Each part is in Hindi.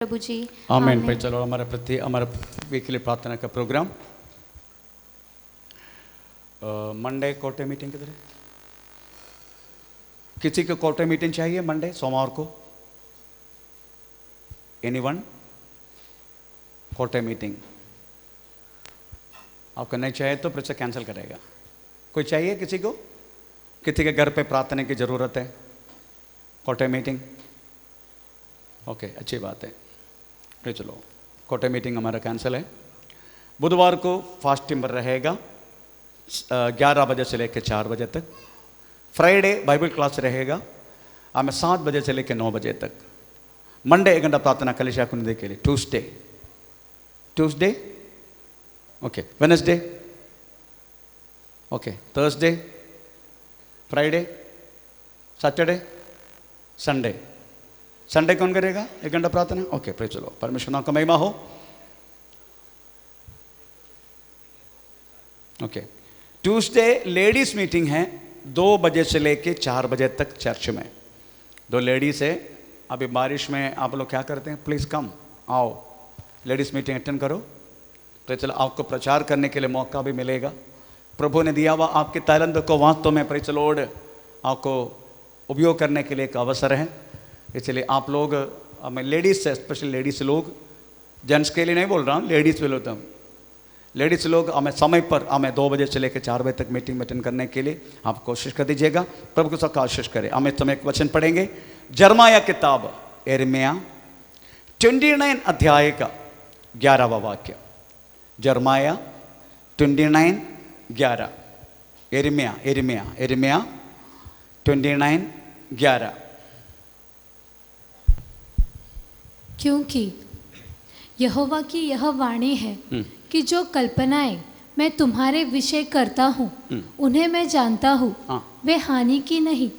प्रभु जी आमीन। पे चलो हमारा वीकली प्रार्थना का प्रोग्राम मंडे कोटे मीटिंग किधर है? किसी को कोटे मीटिंग चाहिए मंडे सोमवार को? एनीवन? कोटे मीटिंग आपको नहीं चाहिए तो फिर से कैंसिल करेगा। कोई चाहिए किसी को? किसी के घर पे प्रार्थना की जरूरत है? कोटे मीटिंग ओके, अच्छी बात है। फिर चलो कोटे मीटिंग हमारा कैंसिल है। बुधवार को फास्टिंग रहेगा 11 बजे से लेकर 4 बजे तक। फ्राइडे बाइबल क्लास रहेगा हमें 7 बजे से लेकर 9 बजे तक। मंडे 1 घंटा प्रार्थना कलिशा कुंदे के लिए। Tuesday okay, Wednesday okay, Thursday, Friday, Saturday, Sunday कौन करेगा 1 घंटा प्रार्थना? ओके, फिर चलो परमेश्वर नाम का महिमा हो। ओके, ट्यूसडे लेडीज मीटिंग है 2 बजे से लेके 4 बजे तक चर्च में। 2 लेडीज है। अभी बारिश में आप लोग क्या करते हैं? प्लीज़ कम, आओ लेडीज मीटिंग अटेंड करो। तो चलो आपको प्रचार करने के लिए मौका भी मिलेगा। प्रभु ने दिया हुआ आपके टैलेंट को वास्तव में प्रेज़ द लॉर्ड आपको उपयोग करने के लिए एक अवसर है। इसलिए आप लोग, मैं लेडीज़ से स्पेशल लेडीज़ लोग, जेंट्स के लिए नहीं बोल रहा हूँ, लेडीज़ भी होता हूँ। लेडीज़ लोग हमें समय पर हमें 2 बजे से लेकर 4 बजे तक मीटिंग में अटेंड करने के लिए आप कोशिश कर दीजिएगा। प्रभु को सब कोशिश करें। हमें समय एक वचन पढ़ेंगे जर्माया किताब यिर्मयाह 29 अध्याय का 11वां वाक्य। जर्माया 29:11। यिर्मयाह 29:11। क्योंकि यहोवा की यह वाणी है कि जो कल्पनाएं मैं तुम्हारे विषय करता हूँ उन्हें मैं जानता हूँ। वे हानि की नहीं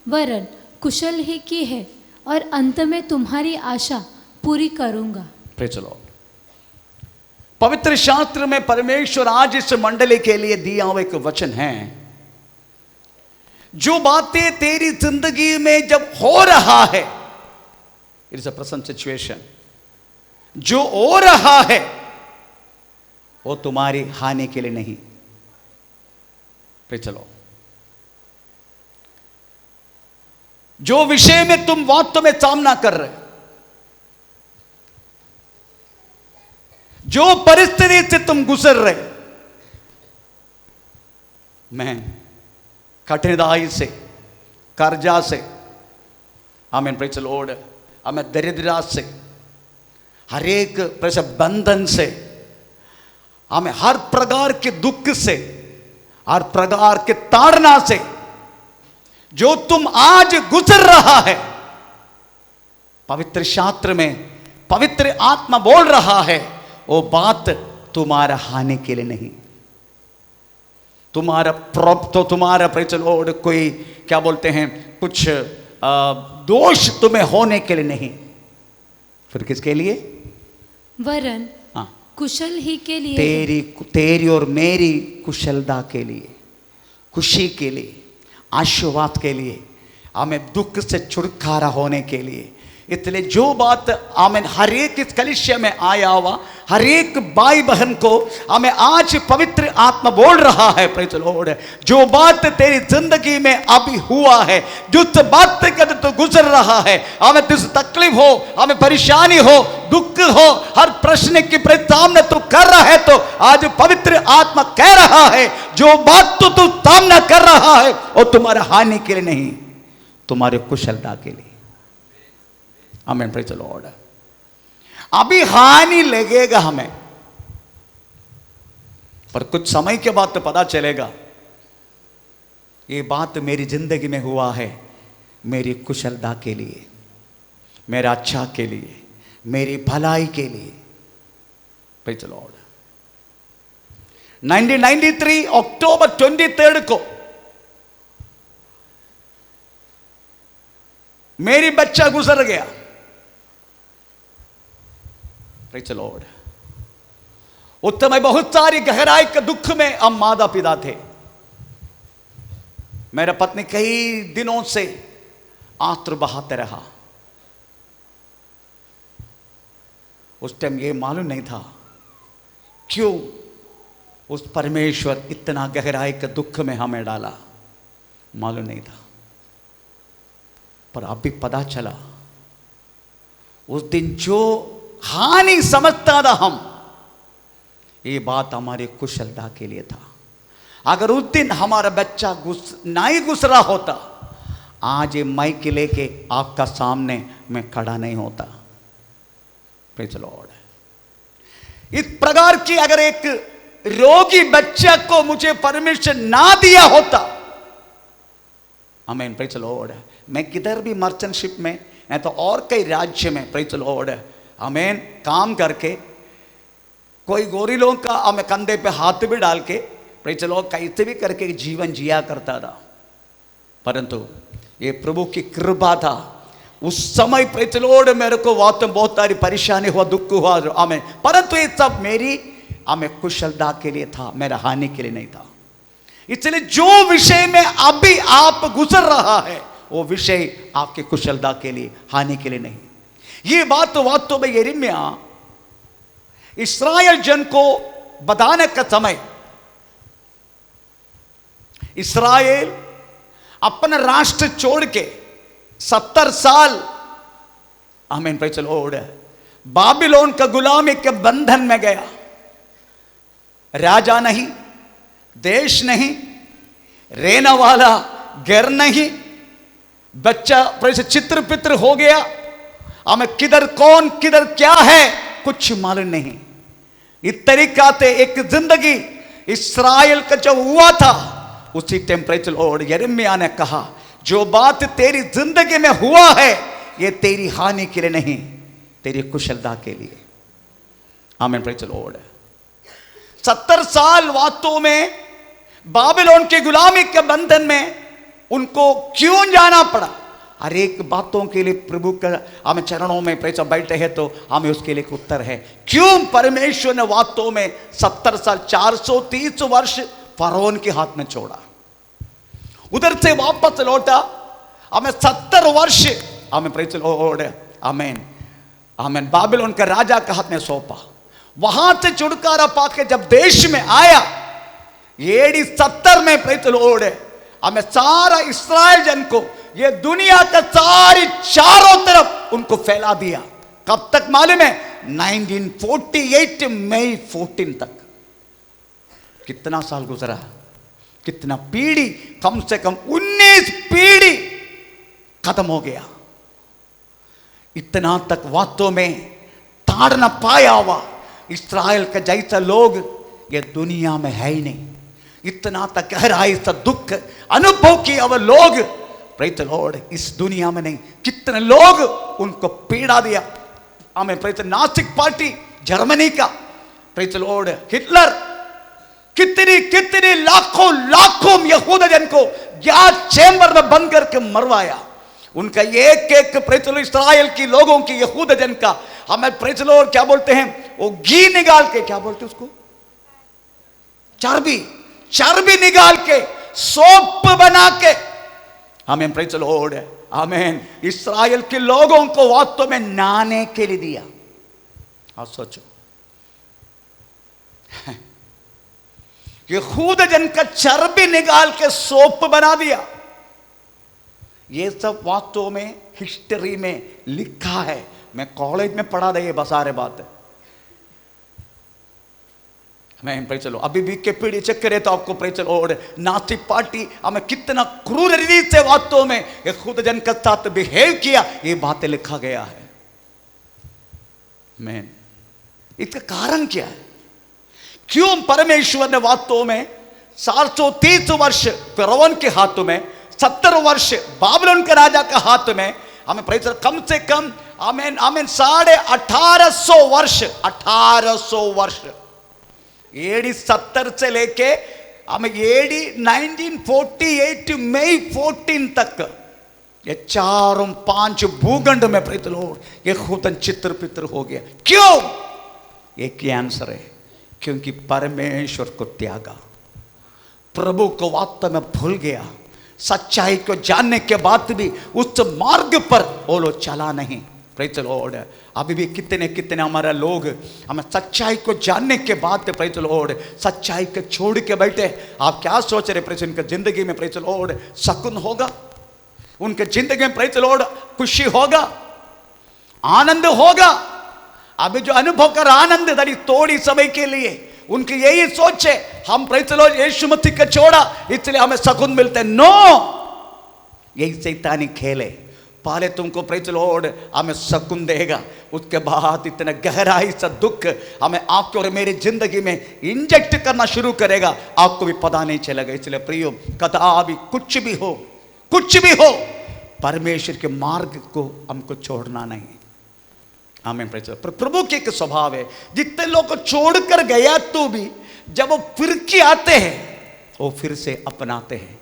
वरन कुशल ही की है, और अंत में तुम्हारी आशा पूरी करूँगा। Praise the Lord. पवित्र शास्त्र में परमेश्वर आज इस मंडली के लिए दिया हुआ एक वचन है। जो बातें तेरी जिंदगी में जब हो रहा है, it is a present situation, जो हो रहा है वो तुम्हारी हानि के लिए नहीं। फिर चलो, जो विषय में तुम वास्तव में सामना कर रहे, जो परिस्थिति से तुम गुजर रहे, मैं कठिनाई से, कर्जा से, आमीन प्रेज़ द लॉर्ड, हमें दरिद्रता से, हर एक बंधन से, हमें हर प्रकार के दुख से, हर प्रकार के ताड़ना से जो तुम आज गुजर रहा है, पवित्र शास्त्र में पवित्र आत्मा बोल रहा है वो बात तुम्हारा हानि के लिए नहीं। तुम्हारा प्रेज़ द लॉर्ड कोई क्या बोलते हैं, कुछ दोष तुम्हें होने के लिए नहीं। फिर किसके लिए? वरन कुशल ही के लिए, तेरी और मेरी कुशलता के लिए, खुशी के लिए, आशीर्वाद के लिए, हमें दुख से छुटकारा होने के लिए। इसलिए जो बात आमीन हर एक इस कलिसिया में आया हुआ हर एक भाई बहन को हमें आज पवित्र आत्मा बोल रहा है, प्रेज़ द लॉर्ड, जो बात तेरी जिंदगी में अभी हुआ है, जिस बात का तो गुजर रहा है, हमें जिस तकलीफ हो, हमें परेशानी हो, दुख हो, हर प्रश्न की सामने तू कर रहा है, तो आज पवित्र आत्मा कह रहा है जो बात तो तू सामना कर रहा है वो तुम्हारे हानि के लिए नहीं, तुम्हारे कुशलता के लिए। आमीन प्रेज़ द लॉर्ड। अभी हानि लगेगा हमें, पर कुछ समय के बाद तो पता चलेगा ये बात मेरी जिंदगी में हुआ है मेरी कुशलता के लिए, मेरा अच्छा के लिए, मेरी भलाई के लिए। Praise the Lord. 1993 अक्टूबर 23 को मेरी बच्चा गुजर गया। Praise the Lord. उस समय बहुत सारी गहराई के दुख में हम माता पिता थे। मेरा पत्नी कई दिनों से आंसू बहाते रहा। उस टाइम ये मालूम नहीं था क्यों उस परमेश्वर इतना गहराई के दुख में हमें डाला, मालूम नहीं था। पर अभी पता चला उस दिन जो हानि समझता था हम, ये बात हमारे कुशलता के लिए था। अगर उस दिन हमारा बच्चा नहीं गुजरा होता, आज ये माइक लेके आपका सामने मैं खड़ा नहीं होता। Praise the Lord. इस प्रकार की अगर एक रोगी बच्चा को मुझे परमेश्वर ना दिया होता, आमीन, प्रेज़ द लॉर्ड, मैं किधर भी मर्चेंटशिप में नहीं तो और कई राज्य में, प्रेज़ द लॉर्ड, आमीन, काम करके कोई गोरी लोगों का हमें कंधे पे हाथ भी डाल के, प्रेज़ द लॉर्ड, कैसे भी करके जीवन जिया करता था। परंतु ये प्रभु की कृपा था। उस समय प्रेज़ द लॉर्ड मेरे को बहुत सारी परेशानी हुआ, दुख हुआ, आमीन, परंतु ये सब मेरी हमें कुशलता के लिए था, मेरा हानि के लिए नहीं था। इसलिए जो विषय में अभी आप गुजर रहा है वो विषय आपके कुशलता के लिए, हानि के लिए नहीं। ये बात तो वास्तव में यिर्मयाह इस्राएल जन को बताने का समय, इस्राएल अपना राष्ट्र छोड़ के 70 साल, आमीन, प्रेज़ द लॉर्ड, बाबिलोन का गुलामी के बंधन में गया। राजा नहीं, देश नहीं, रहने वाला घर नहीं, बच्चा प्रेस चित्र पित्र हो गया। हमें किधर कौन किधर क्या है कुछ मालूम नहीं। इस तरीका से एक जिंदगी इस्राएल का जब हुआ था, उसी टेम्परेचर और यिर्मयाह ने कहा जो बात तेरी जिंदगी में हुआ है ये तेरी हानि के लिए नहीं, तेरी कुशलता के लिए। आमीन, प्रेज़ द लॉर्ड। 70 साल वास्तव में बाबिलोन के गुलामी के बंधन में उनको क्यों जाना पड़ा? हर एक बातों के लिए प्रभु का हमें चरणों में प्रेस बैठे हैं तो हमें उसके लिए उत्तर है। क्यों परमेश्वर ने वास्तव में 70 साल 430 वर्ष फरोन के हाथ में छोड़ा, उधर से वापस लौटा, हमें 70 वर्ष हमें प्रेस लॉर्ड, आमीन, आमीन, बाबिलोन के राजा के हाथ में सौंपा। वहां से छुटकारा पाके जब देश में आया AD 70 में प्रेस लॉर्ड, हमें सारा इस्राएल जन को, ये दुनिया का सारी चारों तरफ उनको फैला दिया। कब तक मालूम है? 1948 मई 14 तक। कितना साल गुजरा, कितना पीढ़ी, कम से कम 19 पीढ़ी खत्म हो गया। इतना तक वास्तव में ताड़ न पाया हुआ इस्राएल का जैसा लोग ये दुनिया में है ही नहीं। इतना तक गहराई सा दुख अनुभव किया हुआ लोग प्रेज़ द लॉर्ड इस दुनिया में नहीं। कितने लोग उनको पीड़ा दिया। हमें प्रेज़ नासिक पार्टी जर्मनी का, प्रेज़ द लॉर्ड, हिटलर, कितनी कितनी लाखों लाखों यहूदा जन को गैस चैम्बर में बंद करके मरवाया। उनका एक एक प्रेज़ द लॉर्ड इस्राएल की लोगों की यहूदा जन का हमें प्रेज़ द लॉर्ड क्या बोलते हैं, वो घी निकाल के, क्या बोलते उसको, चर्बी, चर्बी निकाल के सोप बना के हमें प्रेज़ द लॉर्ड, आमीन, इस्राएल के लोगों को वास्तव में नहाने के लिए दिया। आप सोचो, यहूदा जन का चर्बी निकाल के सोप बना दिया। ये सब वास्तव में हिस्ट्री में लिखा है। मैं कॉलेज में पढ़ा था ये बसारे बात है। मैं प्रेज़ द लॉर्ड, अभी भी के पीढ़ी चेक करे तो आपको praise the Lord Nasi party हमें कितना क्रूर रीति से वास्तव में यहूदा जन के साथ बिहेव किया, ये बातें लिखा गया है। मैन, इसका कारण क्या है? क्यों परमेश्वर ने वास्तव में 430 वर्ष फिरौन के हाथों में, 70 वर्ष बाबिलोन के राजा के हाथ में, हमें प्रेज़ कम से कम आमीन आमीन 1850 वर्ष, 1800 वर्ष, AD 70 से लेके हमें AD 1948 मई 14 तक ये 4-5 भूखंड में प्रेज़ द लॉर्ड ये खुद चित्र पित्र हो गया। क्यों? एक ही आंसर है, क्योंकि परमेश्वर को त्यागा, प्रभु को वास्तव में भूल गया। सच्चाई को जानने के बाद भी उस मार्ग पर वो लोग चला नहीं। Praise the Lord. अभी भी कितने कितने हमारा लोग हमें सच्चाई को जानने के बाद प्रेज़ द लॉर्ड सच्चाई को छोड़ के बैठे। आप क्या सोच रहे प्रेज़ उनके जिंदगी में प्रेज़ द लॉर्ड सुकून होगा, उनके जिंदगी में प्रेज़ द लॉर्ड खुशी होगा, आनंद होगा? अभी जो अनुभव कर आनंद धड़ी थोड़ी समय के लिए, उनकी यही सोच है हम प्रेज़ द लॉर्ड यीशु मसीह को छोड़ा इसलिए हमें सुकून मिलते। नो, यही शैतानी खेल है। पहले तुमको प्रेज़ द लॉर्ड हमें सुकून देगा, उसके बाद इतना गहराई सा दुख हमें आपके और मेरी जिंदगी में इंजेक्ट करना शुरू करेगा, आपको भी पता नहीं चलेगा। इसलिए प्रियो, कदापि कुछ भी हो परमेश्वर के मार्ग को हमको छोड़ना नहीं। आमीन। Praise the Lord. प्रभु के एक स्वभाव है, जितने लोग को छोड़कर गया तो भी जब वो फिर के आते हैं वो फिर से अपनाते हैं।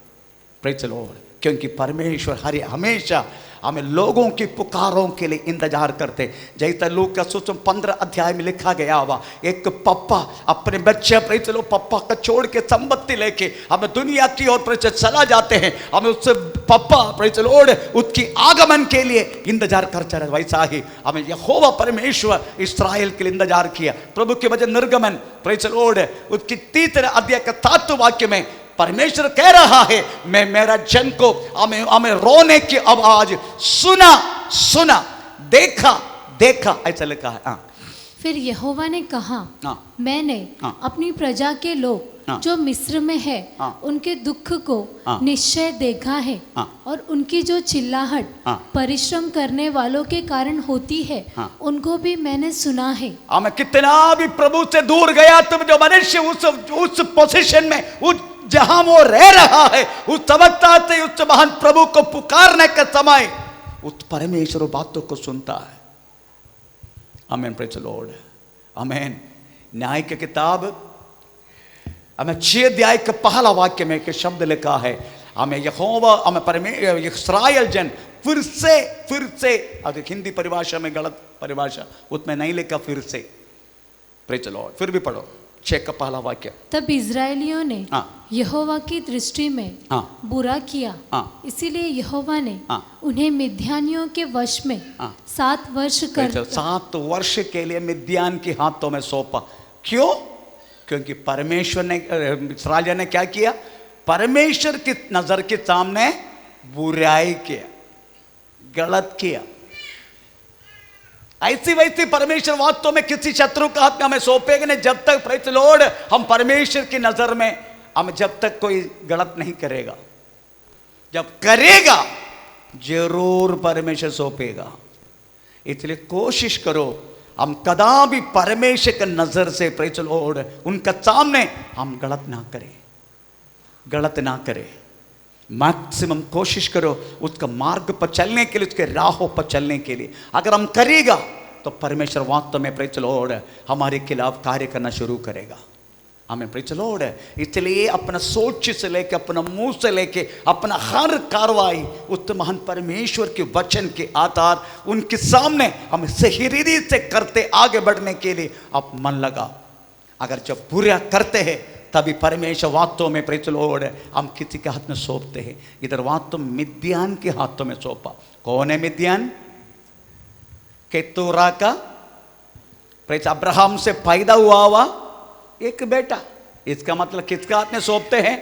Praise the Lord. क्योंकि परमेश्वर हमेशा हमें लोगों की पुकारों के लिए इंतजार करते। जैसा लूका सुसमाचार 15 अध्याय में लिखा गया हुआ, एक पप्पा अपने बच्चे प्रेज़ द लॉर्ड पप्पा का छोड़ के संपत्ति लेके हमें दुनिया की ओर प्रेज़ चला जाते हैं। हमें उससे पप्पा प्रेज़ द लॉर्ड उसकी आगमन के लिए इंतजार करता रहे। वैसा ही हमें यहोवा परमेश्वर इस्राएल के लिए इंतजार किया। प्रभु के वचन निर्गमन प्रेज़ द लॉर्ड उसकी 3 अध्याय का 7 वाक्य में परमेश्वर कह रहा है, मैं मेरा जन को हमें रोने की आवाज सुना देखा ऐसा लिखा है। फिर यहोवा ने कहा, मैंने अपनी प्रजा के लोग जो मिस्र में है उनके दुख को निश्चय देखा है, और उनकी जो चिल्लाहट परिश्रम करने वालों के कारण होती है उनको भी मैंने सुना है। हमें कितना भी प्रभु से दूर गया, तुम जो मनुष्य उस पोजीशन में जहां वो रह रहा है उस समझता से उस महान प्रभु को पुकारने का समय उस परमेश्वर बातों को सुनता है। आमीन। Praise the lord. आमीन। न्याय की किताब हमें 6 अध्याय का पहला वाक्य में एक शब्द लिखा है, हमें यहोवा हमें परमेश्वर इस्राएल जन फिर से अगर हिंदी परिभाषा में गलत परिभाषा उसमें नहीं लिखा फिर से। Praise the Lord. फिर भी पढ़ो 6 का पहला वाक्य। तब इजरायलियों ने यहोवा की दृष्टि में बुरा किया, इसीलिए यहोवा ने उन्हें मिद्यानियों के वश में 7 वर्ष 7 वर्ष के लिए मिद्यान के हाथों में सौंपा। क्यों? क्योंकि परमेश्वर ने इस्राएल ने क्या किया? परमेश्वर की नजर के सामने बुराई किया, गलत किया। ऐसी वैसी परमेश्वर वास्तव में किसी शत्रु का हाथ में हमें सौंपेगा नहीं जब तक प्रेज़ द लॉर्ड हम परमेश्वर की नजर में हम जब तक कोई गलत नहीं करेगा। जब करेगा जरूर परमेश्वर सौंपेगा। इसलिए कोशिश करो हम कदापि परमेश्वर की नजर से प्रेज़ द लॉर्ड उनका सामने हम गलत ना करें। मैक्सिमम कोशिश करो उसका मार्ग पर चलने के लिए, उसके राहों पर चलने के लिए। अगर हम करेगा तो परमेश्वर वास्तव में प्रेज़ द लॉर्ड हमारे खिलाफ कार्य करना शुरू करेगा। हमें प्रेज़ द लॉर्ड इसलिए अपना सोच से लेके, अपना मुंह से लेके, अपना हर कार्रवाई उस महान परमेश्वर के वचन के आधार उनके सामने हम सही रीति से करते आगे बढ़ने के लिए आप मन लगा। अगर जब बुरा करते हैं तभी परमेश्वर वास्तव में प्रेज़ द लॉर्ड हम किसी के हाथ में सौंपते हैं। इधर वास्तव मिद्यान के हाथों में सौंपा। कौन है मिद्यान? केतुरा का प्रेज़ अब्राहम से पैदा हुआ एक बेटा। इसका मतलब किसका हाथ में सौंपते हैं?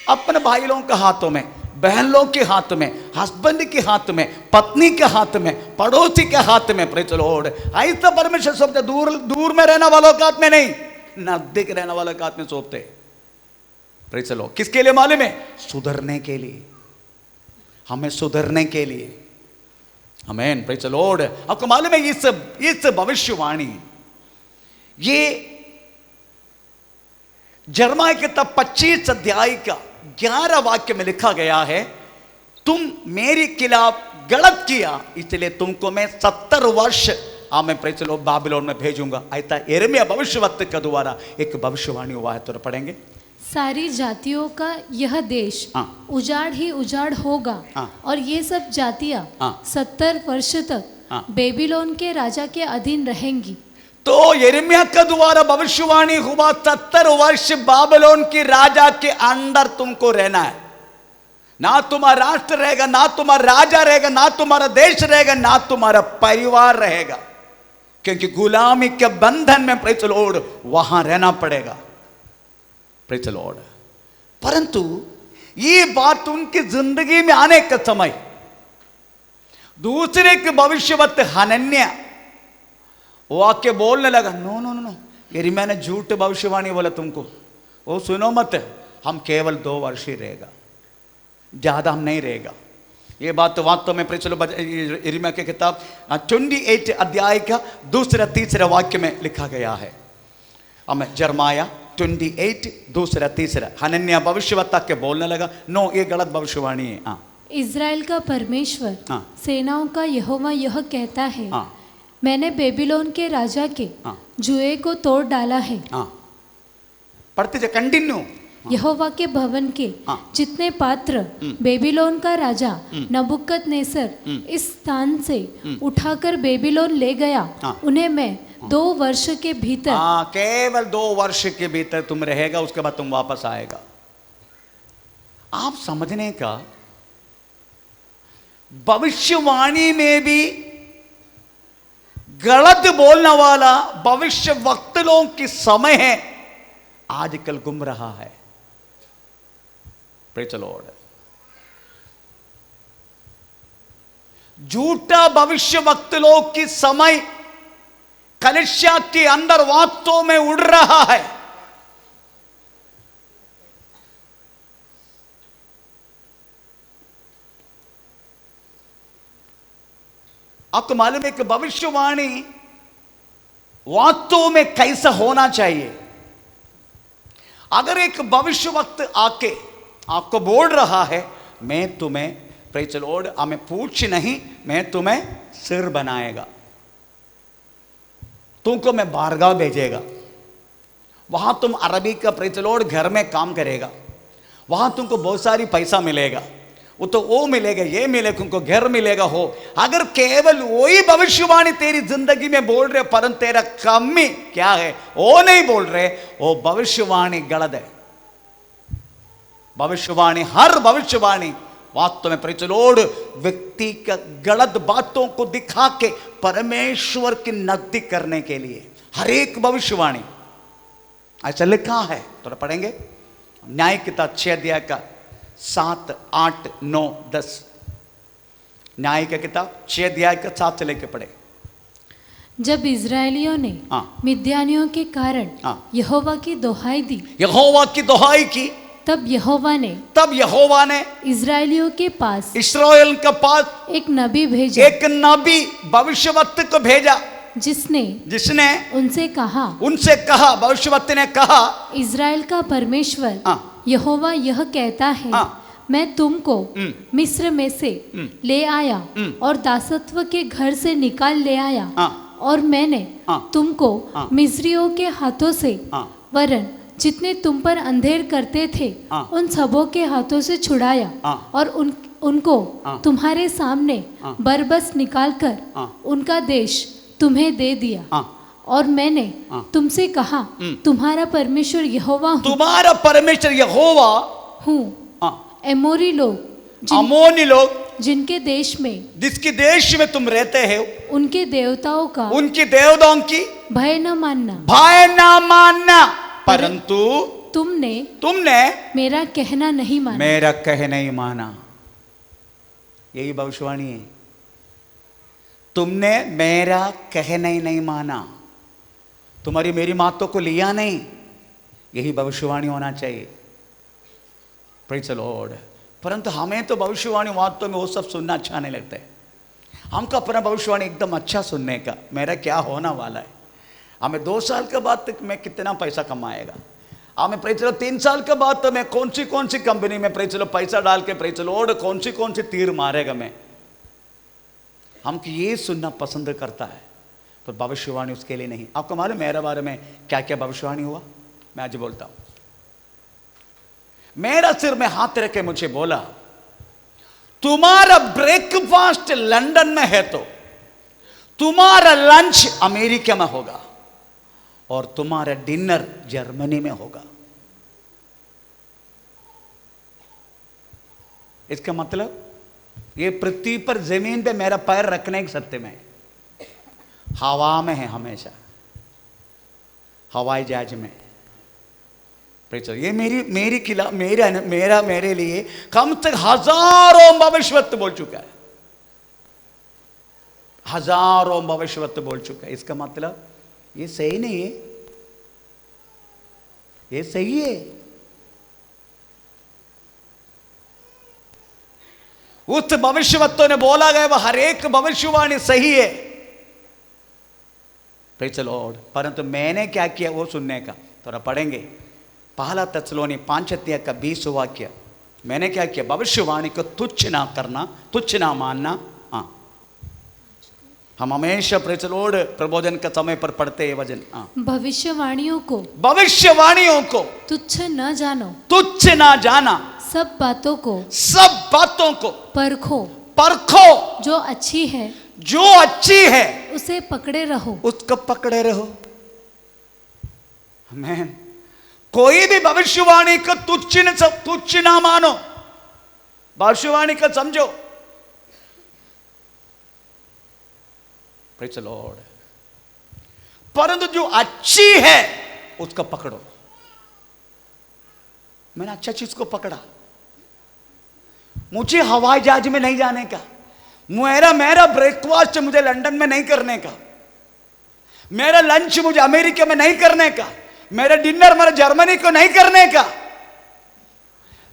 अपने भाई लोगों के हाथों में, बहन लोग के हाथ में, हस्बैंड के हाथ में, पत्नी के हाथ में, पड़ोसी के हाथ में। प्रेज़ द लॉर्ड ऐसा परमेश्वर सौंपते। दूर में रहने वालों के हाथ में नहीं, नजदीक रहने वाले के हाथ में सौंपते। प्रेज़ द लॉर्ड किसके लिए मालूम है? सुधरने के लिए, हमें सुधरने के लिए। आमीन। Praise the Lord. आपको मालूम है इस भविष्यवाणी ये यिर्मयाह की किताब 25 अध्याय का 11 वाक्य में लिखा गया है, तुम मेरे खिलाफ गलत किया इसलिए तुमको मैं 70 वर्ष मैं प्रेज़ द लॉर्ड बाबिलोन में भेजूंगा। ऐसा यिर्मयाह भविष्यवक्ता के द्वारा एक भविष्यवाणी हुआ है। तो पढ़ेंगे। सारी जातियों का यह देश उजाड़ ही उजाड़ होगा, और ये सब जातियां 70 वर्ष तक बेबीलोन के राजा के अधीन रहेंगी। तो यिर्मयाह के द्वारा भविष्यवाणी हुआ 70 वर्ष बाबिलोन के राजा के अंदर तुमको रहना है। ना तुम्हारा राष्ट्र रहेगा, ना तुम्हारा राजा रहेगा, ना तुम्हारा देश रहेगा, ना तुम्हारा परिवार रहेगा, क्योंकि गुलामी के बंधन में प्रेज़ द लॉर्ड वहां रहना पड़ेगा। Praise the Lord. परंतु ये बात उनकी जिंदगी में आने का समय दूसरे के भविष्यवक्ता हनन्या वो आके बोलने लगा, नो नो नो, यिर्मयाह ने झूठ भविष्यवाणी बोला तुमको, वो सुनो मत, हम केवल 2 वर्ष ही रहेगा, ज्यादा हम नहीं रहेगा। ये बात तो वास्तव में प्रेज़ द लॉर्ड यिर्मयाह की किताब 28 अध्याय का 2-3 वाक्य में लिखा गया है। हमें यिर्मयाह 28 2-3 हनन्याह भविष्यवक्ता के बोलने लगा, नो ये गलत भविष्यवाणी है। हाँ, इज़राइल का परमेश्वर सेनाओं का यहोवा यह कहता है, मैंने बेबीलोन के राजा के जुए को तोड़ डाला है। पढ़ते जा, कंटिन्यू। यहोवा के भवन के जितने पात्र बेबीलोन का राजा नबूकदनेस्सर इस स्थान से उठाकर बेबीलोन ले गया, उन्हें मैं 2 वर्ष के भीतर, केवल 2 वर्ष के भीतर तुम रहेगा, उसके बाद तुम वापस आएगा। आप समझने का, भविष्यवाणी में भी गलत बोलने वाला भविष्य वक्त लोगों की समय है आजकल गुम रहा है। Praise the Lord. झूठा भविष्य वक्त लोग की समय कलीसिया के अंदर वास्तव में उड़ रहा है। आपको मालूम है कि भविष्यवाणी वास्तव में कैसा होना चाहिए? अगर एक भविष्य वक्त आके आपको बोल रहा है, मैं तुम्हें, प्रेज़ द लॉर्ड, हमें पूछ नहीं, मैं तुम्हें सिर बनाएगा, तुमको मैं बारगाह भेजेगा, वहां तुम अरबी का, प्रेज़ द लॉर्ड, घर में काम करेगा, वहां तुमको बहुत सारी पैसा मिलेगा, वो मिलेगा, ये मिलेगा, तुमको घर मिलेगा हो। अगर केवल वही भविष्यवाणी तेरी जिंदगी में बोल रहे, परंतु तेरा कमी क्या है वो नहीं बोल रहे, वो भविष्यवाणी गलत है। भविष्यवाणी, हर भविष्यवाणी वास्तव में, प्रेज़ द लॉर्ड, व्यक्ति का गलत बातों को दिखा के परमेश्वर की नजदीक करने के लिए, हर एक भविष्यवाणी ऐसा लिखा है। थोड़ा पढ़ेंगे न्याय किताब 6 अध्याय का 7, 8, 9, 10। न्याय का किताब 6 अध्याय का 7 से लेके पढ़े। जब इजरायलियों ने मिद्यानियों के कारण यहोवा की दोहाई दी, यहोवा की दोहाई की, तब यहोवा ने इजरायलियों के पास, इस्राएल के पास एक नबी भेजा, एक नबी भविष्यवक्ता को भेजा, जिसने उनसे कहा, भविष्यवक्ता ने कहा, इजराइल का परमेश्वर यहोवा यह कहता है, मैं तुमको मिस्र में से ले आया और दासत्व के घर से निकाल ले आया, और मैंने तुमको मिस्रियों के हाथों से, वरन जितने तुम पर अंधेर करते थे, उन सबों के हाथों से छुड़ाया, और उनको तुम्हारे सामने बरबस निकालकर उनका देश तुम्हें दे दिया। और मैंने तुमसे कहा, तुम्हारा परमेश्वर यहोवा हूँ। एमोरी लोग, जिनके देश में तुम रहते हो, उनके देवताओं की भय न मानना, परंतु तुमने मेरा कहना नहीं माना। यही भविष्यवाणी है, तुमने मेरा कहना ही नहीं माना, तुम्हारी मेरी बातों को लिया नहीं। यही भविष्यवाणी होना चाहिए। Praise the Lord. परंतु हमें तो भविष्यवाणी वास्तव में वो सब सुनना अच्छा नहीं लगता है। हमको अपना भविष्यवाणी एकदम अच्छा सुनने का, मेरा क्या होना वाला है, हमें 2 साल के बाद तक मैं कितना पैसा कमाएगा, हमें प्रेज़ द लॉर्ड 3 साल के बाद तो मैं कौन सी कंपनी में प्रेज़ द लॉर्ड पैसा डाल के, प्रेज़ द लॉर्ड, कौन सी तीर मारेगा मैं, हमको ये सुनना पसंद करता है, पर भविष्यवाणी उसके लिए नहीं। आपको मालूम मेरे बारे में क्या क्या भविष्यवाणी हुआ? मैं आज बोलता हूं। मेरा सिर में हाथ रख के मुझे बोला, तुम्हारा ब्रेकफास्ट लंदन में है तो तुम्हारा लंच अमेरिका में होगा और तुम्हारा डिनर जर्मनी में होगा। इसका मतलब ये पृथ्वी पर जमीन पे मेरा पैर रखने के सत्य में, हवा में है हमेशा, हवाई जहाज में। ये मेरी किला मेरे लिए कम से हजारों भविष्यवक्ता बोल चुका है, हजारों भविष्यवक्ता बोल चुका है। इसका मतलब ये सही नहीं है, ये सही है। उस भविष्यवक्ता ने बोला गया वह हर एक भविष्यवाणी सही है, प्रेज़ द लॉर्ड। परंतु मैंने क्या किया वो सुनने का, थोड़ा पढ़ेंगे। पहला तेसलोनी 5 का 20 वाक्य। मैंने क्या किया? भविष्यवाणी को तुच्छ ना करना, तुच्छ ना मानना। हाँ, हम हमेशा प्रेज़ द लॉर्ड प्रबोधन का समय पर पढ़ते हैं वचन। हाँ, भविष्यवाणियों को तुच्छ न जानो, तुच्छ ना जाना, सब बातों को परखो, जो अच्छी है उसे पकड़े रहो, उसको पकड़े रहो। आमीन। कोई भी भविष्यवाणी को तुच्छ ना मानो, भविष्यवाणी को समझो, प्रेज़ द लॉर्ड। परंतु जो अच्छी है उसको पकड़ो। मैंने अच्छा चीज को पकड़ा। मुझे हवाई जहाज में नहीं जाने का, मेरा ब्रेकफास्ट मुझे लंदन में नहीं करने का, मेरा लंच मुझे अमेरिका में नहीं करने का, मेरा डिनर मेरा जर्मनी को नहीं करने का।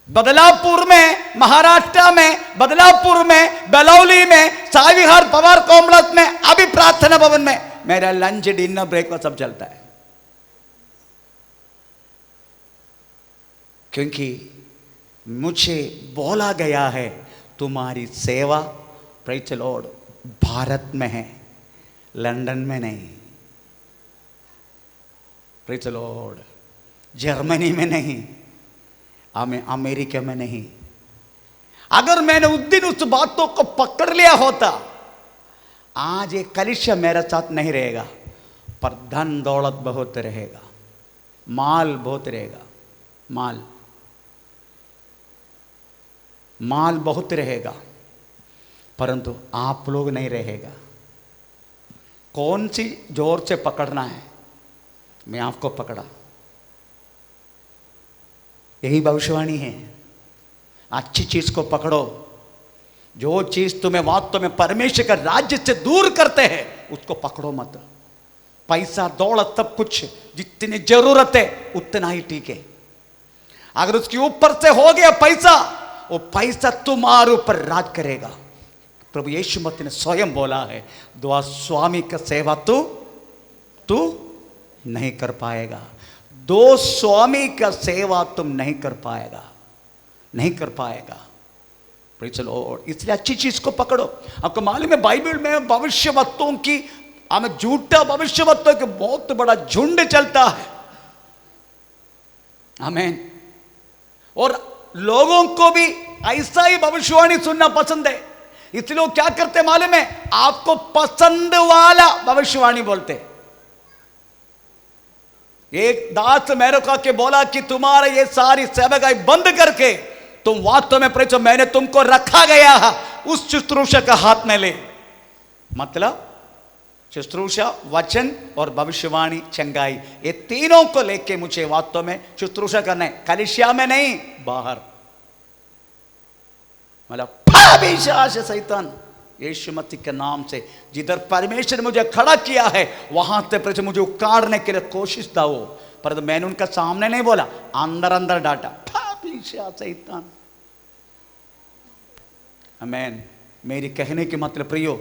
बदलापुर में, महाराष्ट्र में, बदलापुर में, बेलौली में, साविहार पवार कॉम्प्लेक्स में, अभी प्रार्थना भवन में मेरा लंच डिनर ब्रेकफास्ट सब चलता है, क्योंकि मुझे बोला गया है तुम्हारी सेवा, प्रेज़ द लॉर्ड, भारत में है, लंदन में नहीं, प्रेज़ द लॉर्ड, जर्मनी में नहीं, अमेरिका में नहीं। अगर मैंने उस दिन उस बातों को पकड़ लिया होता, आज ये कलिशा मेरे साथ नहीं रहेगा, पर धन दौलत बहुत रहेगा, माल बहुत रहेगा, माल बहुत रहेगा, परंतु आप लोग नहीं रहेगा। कौन सी जोर से पकड़ना है? मैं आपको पकड़ा, यही भविष्यवाणी है। अच्छी चीज को पकड़ो। जो चीज तुम्हें वास्तव में परमेश्वर का राज्य से दूर करते हैं उसको पकड़ो मत। पैसा दौलत सब कुछ जितनी जरूरत है उतना ही ठीक है। अगर उसके ऊपर से हो गया पैसा, वो पैसा तुम्हारे ऊपर राज करेगा। प्रभु यीशु मसीह ने स्वयं बोला है, दो स्वामी का सेवा तू नहीं कर पाएगा, दो स्वामी का सेवा तुम नहीं कर पाएगा, प्रेज़ द लॉर्ड। इसलिए अच्छी चीज को पकड़ो। आपको मालूम है बाइबल में भविष्यवक्ताओं की, हमें झूठा भविष्यवक्ताओं के बहुत बड़ा झुंड चलता है, आमीन। और लोगों को भी ऐसा ही भविष्यवाणी सुनना पसंद है, इसलिए वो क्या करते मालूम है? आपको पसंद वाला भविष्यवाणी बोलते। एक दास मेरे को के बोला कि तुम्हारा ये सारी सेवकाई बंद करके तुम वास्तव में प्रेषो, मैंने तुमको रखा गया है उस शुश्रूषा का हाथ में ले। मतलब शुश्रूषा, वचन और भविष्यवाणी, चंगाई, ये तीनों को लेके मुझे वास्तव में शुश्रूषा करना है, कलीसिया में नहीं, बाहर। मतलब शैतान यीशु मसीह के नाम से जिधर परमेश्वर ने मुझे खड़ा किया है वहां से प्रभु मुझे उखाड़ने के लिए कोशिश था वो, पर मैंने उनका सामने नहीं बोला, अंदर डांटा, शैतान। आमीन। मेरी कहने के मतलब प्रियो,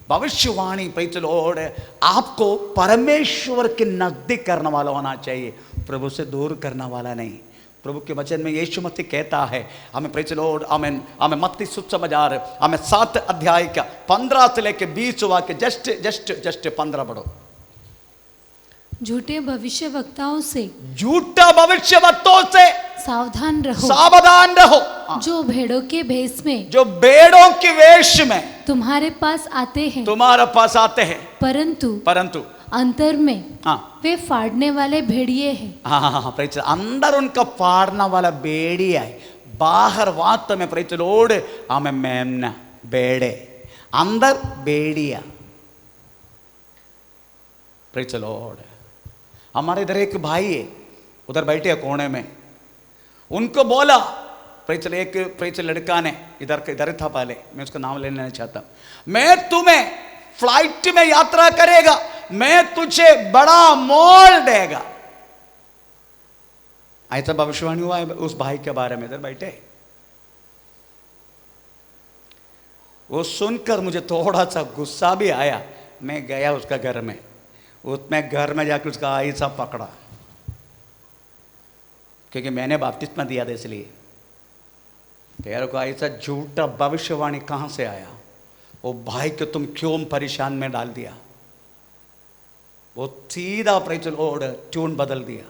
भविष्यवाणी प्रेज़ द लॉर्ड आपको परमेश्वर के नजदीक करने वाला होना चाहिए, प्रभु से दूर करने वाला नहीं। प्रभु के वचन में यीशु मसीह कहता है हमें, प्रेज़ द लॉर्ड, आमीन, हमें मत्ती सुसमाचार, हमें 7 अध्याय का 15 से लेके 20 वाक्य, जस्ट 15 पढ़ो। झूठे भविष्यवक्ताओं से सावधान रहो, जो भेड़ों के वेश में तुम्हारे पास आते हैं, परंतु अंतर में वे फाड़ने वाले भेड़िए हैं। हाँ, अंदर उनका फाड़ने वाला भेड़िया है, बाहर वात में प्रेज द लॉर्ड आमें मेमना बेड़े, अंदर बेड़िया। Praise the Lord. हमारे इधर एक भाई है, उधर बैठे हैं कोने में, उनको बोला एक लड़का ने, इधर था पहले, मैं उसका नाम लेना नहीं चाहता, मैं तुम्हें फ्लाइट में यात्रा करेगा, मैं तुझे बड़ा मॉल देगा। ऐसा भविष्यवाणी हुआ है उस भाई के बारे में, इधर बैठे। वो सुनकर मुझे थोड़ा सा गुस्सा भी आया। मैं गया उसका घर में, उसमें घर में जाकर उसका ऐसा पकड़ा, क्योंकि मैंने बपतिस्मा दिया था, इसलिए तेरे को ऐसा झूठा भविष्यवाणी कहां से आया? वो भाई को तुम क्यों परेशान में डाल दिया? वो सीधा प्रेज द लॉर्ड ट्यून बदल दिया।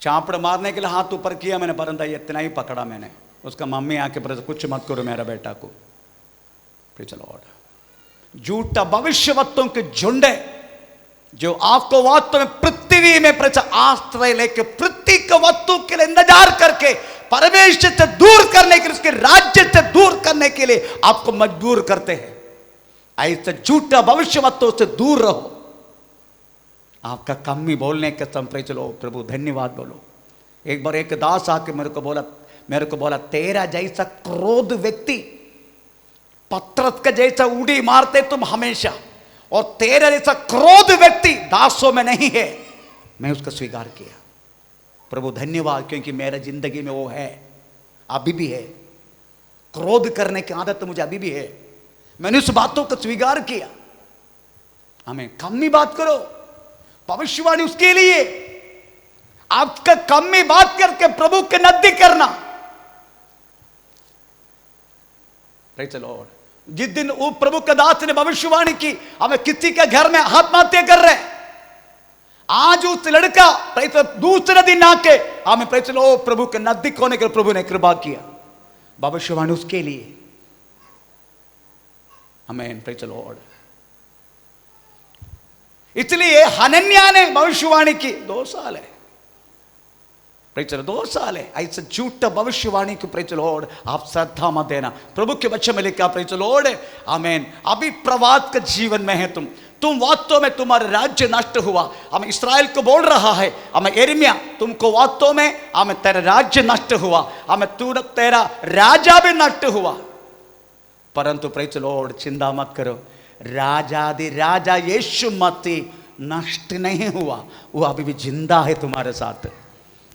चापड़ मारने के लिए हाथ ऊपर किया मैंने, परंतु इतना ही पकड़ा मैंने। उसका मम्मी आके प्रेज कुछ मत करो मेरा बेटा को। Praise the Lord. झूठा भविष्यवक्तों के झुंडे जो आपको वास्तव में पृथ्वी में आश्रय लेके पृथ्वी के वस्तु के लिए इंतजार करके परमेश्वर से दूर करने के लिए, उसके राज्य से दूर करने के लिए आपको मजबूर करते हैं। ऐसे झूठा भविष्यवक्तों से दूर रहो। आपका कमी बोलने के समय चलो प्रभु धन्यवाद बोलो। एक बार एक दास आके मेरे को बोला तेरा जैसा क्रोध व्यक्ति पत्रस का जैसा उड़ी मारते तुम हमेशा, और तेरा जैसा क्रोध व्यक्ति दासों में नहीं है। मैं उसका स्वीकार किया। प्रभु धन्यवाद, क्योंकि मेरे जिंदगी में वो है, अभी भी है। क्रोध करने की आदत मुझे अभी भी है। मैंने उस बातों को स्वीकार किया। हमें कमी बात करो, भविष्यवाणी उसके लिए। आपका कमी बात करके प्रभु के नजदीक करना। Praise the Lord. जिस दिन वो प्रभु के दास ने भविष्यवाणी की, हमें किसी के घर में आत्महत्या कर रहे, आज उस लड़का दूसरे दिन आके हमें प्रेज़ द लॉर्ड प्रभु के नजदीक होने के प्रभु ने कृपा किया। भविष्यवाणी उसके लिए। हमें प्रेज़ द लॉर्ड। इसलिए हनन्या ने भविष्यवाणी की 2 साल है, 2 साल है। ऐसे झूठा भविष्यवाणी को प्रेज़ द लॉर्ड आप श्रद्धा मत देना। प्रभु के वचन में लिखा प्रेज़ द लॉर्ड आमीन। अभी प्रवाद का जीवन में है तुम वास्तव में तुम्हारा राज्य नष्ट हुआ। हमें इस्राएल को बोल रहा है, हमें यिर्मयाह तुमको वास्तव में हमें तेरा राज्य नष्ट हुआ, हमें तेरा राजा भी नष्ट हुआ। परंतु प्रेज़ द लॉर्ड चिंता मत करो, राजादि राजा यीशु मसीह नष्ट नहीं हुआ, वो अभी भी जिंदा है तुम्हारे साथ।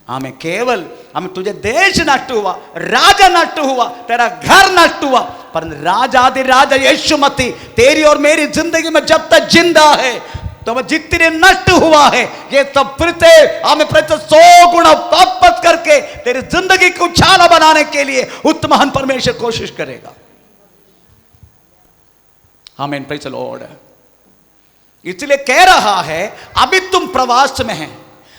हमें केवल हमें तुझे देश नष्ट हुआ, राजा नष्ट हुआ, तेरा घर नष्ट हुआ, पर राजादि राजा यीशु मसीह तेरी और मेरी जिंदगी में जब तक जिंदा है तो वह जितने नष्ट हुआ है ये सब फिर से हमें 100 गुना वापस करके तेरी जिंदगी को उछाला बनाने के लिए उत्तम परमेश्वर कोशिश करेगा। आमीन। Praise the Lord. इसलिए कह रहा है अभी तुम प्रवास में हैं,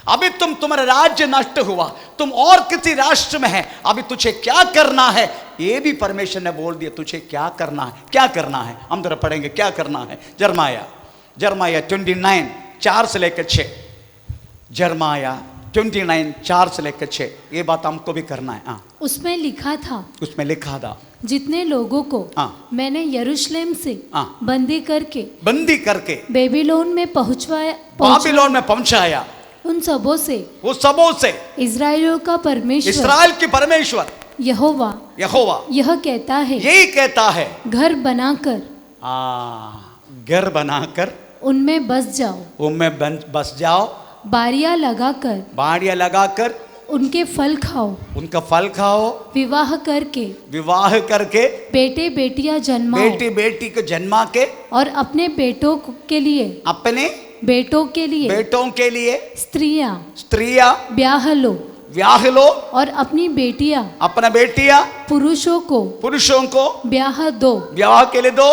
अभी तुम्हारा राज्य नष्ट हुआ, तुम और किसी राष्ट्र में है, अभी तुझे क्या करना है ये भी परमेश्वर ने बोल दिया। तुझे क्या करना है, क्या करना है हम जरा पढ़ेंगे क्या करना है। जरमाया 29 4 से लेकर 6। जरमाया 29 4 से लेकर 6, ये बात हमको भी करना है। उसमें लिखा था जितने लोगों को मैंने यरूशलेम से बंदी करके बेबीलोन में पहुंचाया उन सबों से इस्राएलियों का परमेश्वर, इस्राएल की परमेश्वर यहोवा यही कहता है घर बनाकर उनमें बस जाओ, बारियां लगाकर उनका फल खाओ, विवाह करके बेटे बेटियां जन्मा के और अपने बेटों के लिए स्त्रियां ब्याह लो और अपनी बेटियां पुरुषों को ब्याह के लिए दो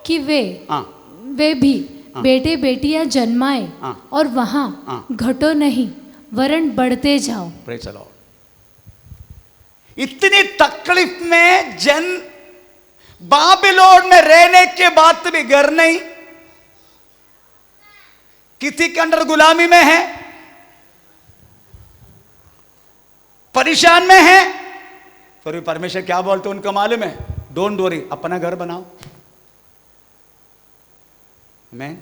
कि वे भी बेटे बेटियां जन्माए और वहां घटो नहीं वरन बढ़ते जाओ। Praise the Lord. इतनी तकलीफ में जन बाबिलोन में रहने के बाद भी घर नहीं, किसी के अंडर गुलामी में है, परेशान में है, फिर भी परमेश्वर क्या बोलते उनको मालूम है, डोंट वरी, अपना घर बनाओ। मैं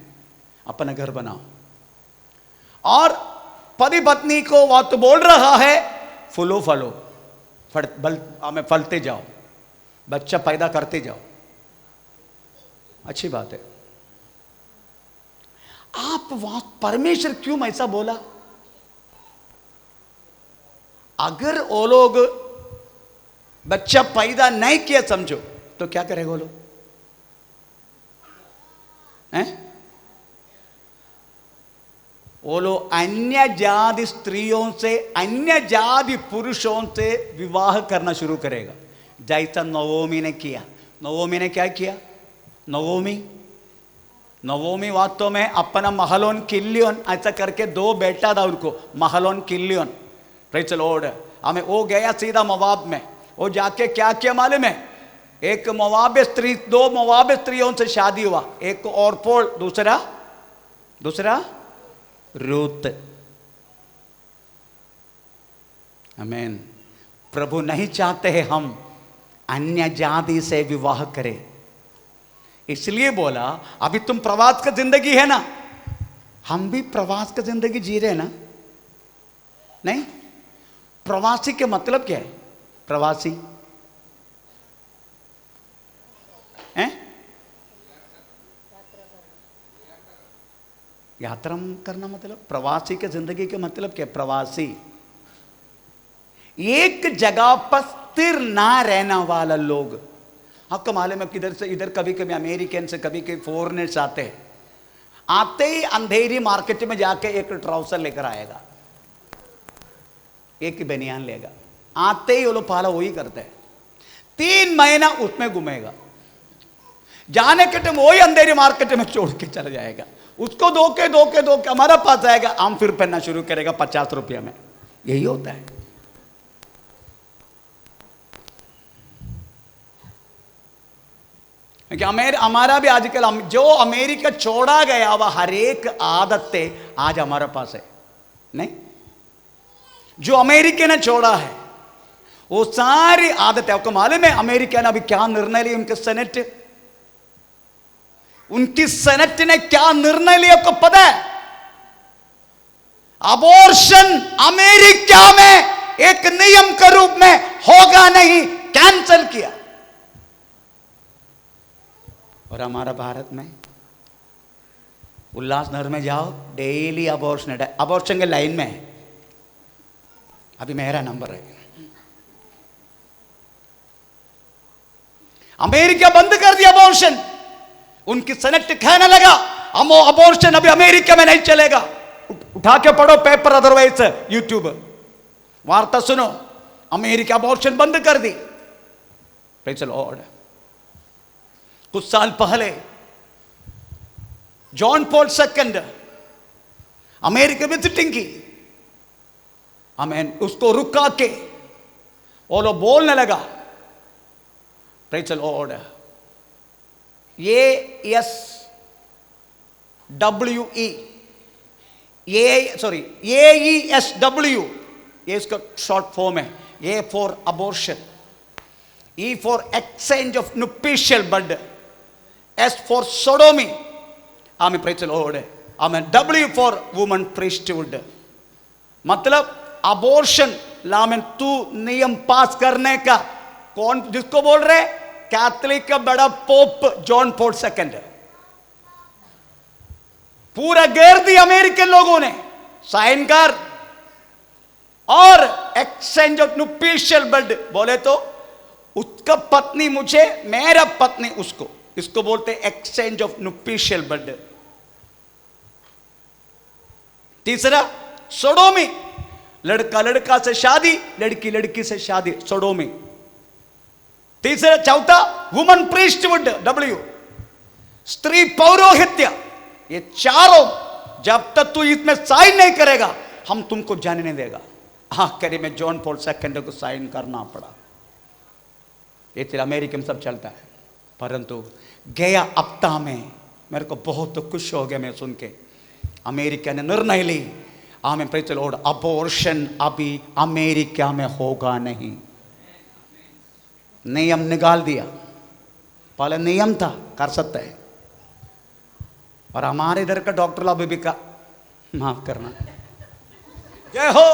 अपना घर बनाओ। और पति पत्नी को वो तो बोल रहा है फूलो फलो, फलते जाओ, बच्चा पैदा करते जाओ, अच्छी बात है। आप वहां परमेश्वर क्यों ऐसा बोला? अगर वो लोग बच्चा पैदा नहीं किया समझो तो क्या करेगा वो लोग? वो लोग अन्य जाति स्त्रियों से, अन्य जाति पुरुषों से विवाह करना शुरू करेगा, जैसा नवोमी ने किया। नवोमी ने क्या किया? नवोमी वास्तव में अपना महलोन किलियन ऐसा करके 2 बेटा था उनको, Mahlon Chilion, praise the Lord. हमें वो गया सीधा मोवाब में, वो जाके क्या किया मालूम है? एक मोवाब स्त्री, 2 मोवाब स्त्रियों से शादी हुआ, एक ऑर्पोल, दूसरा रूत। आमीन। प्रभु नहीं चाहते हैं हम अन्य जाति से विवाह करें, इसलिए बोला अभी तुम प्रवास का जिंदगी है ना, हम भी प्रवास का जिंदगी जी रहे हैं ना? नहीं, प्रवासी के मतलब क्या है? प्रवासी हैं? यात्रा करना मतलब, प्रवासी के जिंदगी के मतलब क्या? प्रवासी एक जगह पर स्थिर ना रहना वाला लोग। आपको मालूम है किधर से इधर कभी कभी अमेरिकन से कभी कभी फॉरेनर्स आते हैं, आते ही अंधेरी मार्केट में जाके एक ट्राउसर लेकर आएगा, एक बनियान लेगा, आते ही वो लोग पाला वही करते हैं, 3 महीना उसमें घूमेगा, जाने के टाइम वही अंधेरी मार्केट में छोड़ के चला जाएगा, उसको धोके हमारा पास आएगा, हम फिर पहनना शुरू करेगा 50 रुपया में। यही होता है। हमारा भी आजकल जो अमेरिका छोड़ा गया वह हर एक आदतें आज हमारे पास है। नहीं, जो अमेरिका ने छोड़ा है वो सारी आदतें, आपको मालूम है अमेरिका ने अभी क्या निर्णय लिया? उनकी सेनेट ने क्या निर्णय लिया आपको पता है? अबॉर्शन अमेरिका में एक नियम के रूप में होगा नहीं, कैंसिल किया। और हमारा भारत में उल्लासनगर में जाओ, डेली अबॉर्शन के लाइन में है। अभी मेरा नंबर है। अमेरिका बंद कर दिया अबॉर्शन, उनकी सेनेट कहने लगा हम अबॉर्शन अभी अमेरिका में नहीं चलेगा। उठा के पढ़ो पेपर, अदरवाइज यूट्यूब, वार्ता सुनो, अमेरिका अबॉर्शन बंद कर दी। Praise the Lord. कुछ साल पहले John Paul II America visiting की, हमें उसको रुका के वो लोग बोलने लगा, प्रेज़ द लॉर्ड, AESW, ये इसका शॉर्ट फॉर्म है। A for abortion, E for exchange of nuptial bed, S for sodomy, आमीन, प्रेज़ द लॉर्ड, आमीन, W फॉर वुमन प्रीस्टहुड। मतलब अबॉर्शन लामेन तू नियम पास करने का कौन, जिसको बोल रहे? कैथोलिक का बड़ा पोप जॉन पॉल II। पूरा घेर दिया अमेरिकन लोगों ने, साइन कर, और एक्सचेंज ऑफ नुपिशियल बड बोले तो उसका पत्नी मुझे, मेरा पत्नी उसको, इसको बोलते एक्सचेंज ऑफ नुपिशियल बड। तीसरा सोडोमी, लड़का लड़का से शादी, लड़की लड़की से शादी, सोडोमी। तीसरा, चौथा वुमन प्रीस्टहुड, W, स्त्री पौरोहित्य। ये चारों जब तक तू इसमें साइन नहीं करेगा हम तुमको जाने नहीं देगा। आखिरी में जॉन पॉल II को साइन करना पड़ा। ये तेरा अमेरिका में सब चलता है, परंतु गया हफ्ता में मेरे को बहुत खुश हो गया मैं सुन के, अमेरिका ने निर्णय ली आमेन, प्रेज़ द लॉर्ड। अबॉर्शन अभी अमेरिका में होगा नहीं, नियम निकाल दिया। पहले नियम था कर सकते हैं, और हमारे इधर का डॉक्टर अभी भी का, माफ करना, जय हो।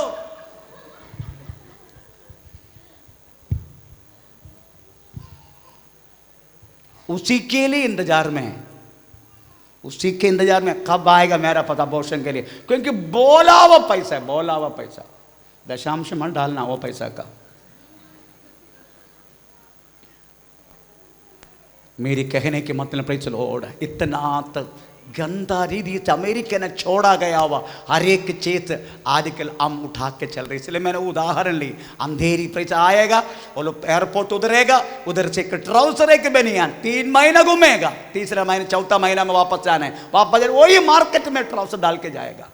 उसी के लिए इंतजार में है, उसी के इंतजार में कब आएगा मेरा पता अबॉर्शन के लिए, क्योंकि बोला हुआ पैसा है, बोला हुआ पैसा, दशांश मत डालना वो पैसा का। मेरी कहने के मतलब प्रेज़ द लॉर्ड, इतना तक गंदा रीति से अमेरिका ने छोड़ा गया हुआ हर एक चीज आजकल हम उठा के चल रहे। इसलिए मैंने उदाहरण ली, अंधेरी प्रेज़ आएगा, वो लोग एयरपोर्ट उतरेगा, उधर से एक ट्राउजर एक बनियान 3 महीना घूमेगा, तीसरा महीना चौथा महीना में वापस जाना है, वापस वही मार्केट में ट्राउजर डाल के जाएगा,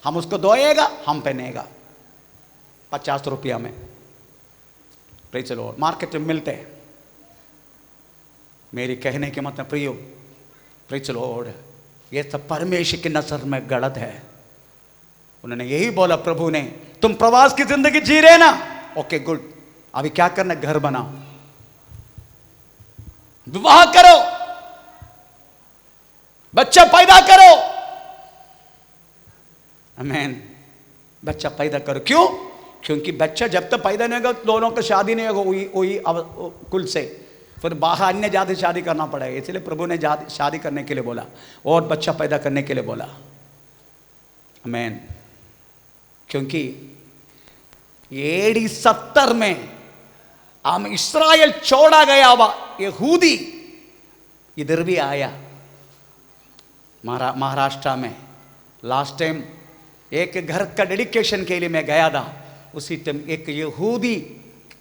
हम उसको धोएगा, हम पहनेगा 50 रुपया में, प्रेज़ द लॉर्ड, मार्केट में मिलते हैं। मेरी कहने के मतलब प्रियो, प्रेज़ द लॉर्ड, ये सब परमेश्वर की नजर में गलत है। उन्होंने यही बोला प्रभु ने, तुम प्रवास की जिंदगी जी रहे ना, ओके गुड, अभी क्या करना, घर बनाओ, विवाह करो, बच्चा पैदा करो, आमीन, बच्चा पैदा करो। क्यों? क्योंकि बच्चा जब तक पैदा नहीं होगा दोनों का शादी नहीं होगा वही कुल से, फिर बाहर अन्य जाति शादी करना पड़ेगा। इसलिए प्रभु ने शादी करने के लिए बोला और बच्चा पैदा करने के लिए बोला, आमीन। क्योंकि 70 में हम इस्राएल छोड़ा गया हुआ यहूदी इधर भी आया, महाराष्ट्र में। लास्ट टाइम एक घर का डेडिकेशन के लिए मैं गया था, उसी टाइम एक यहूदी,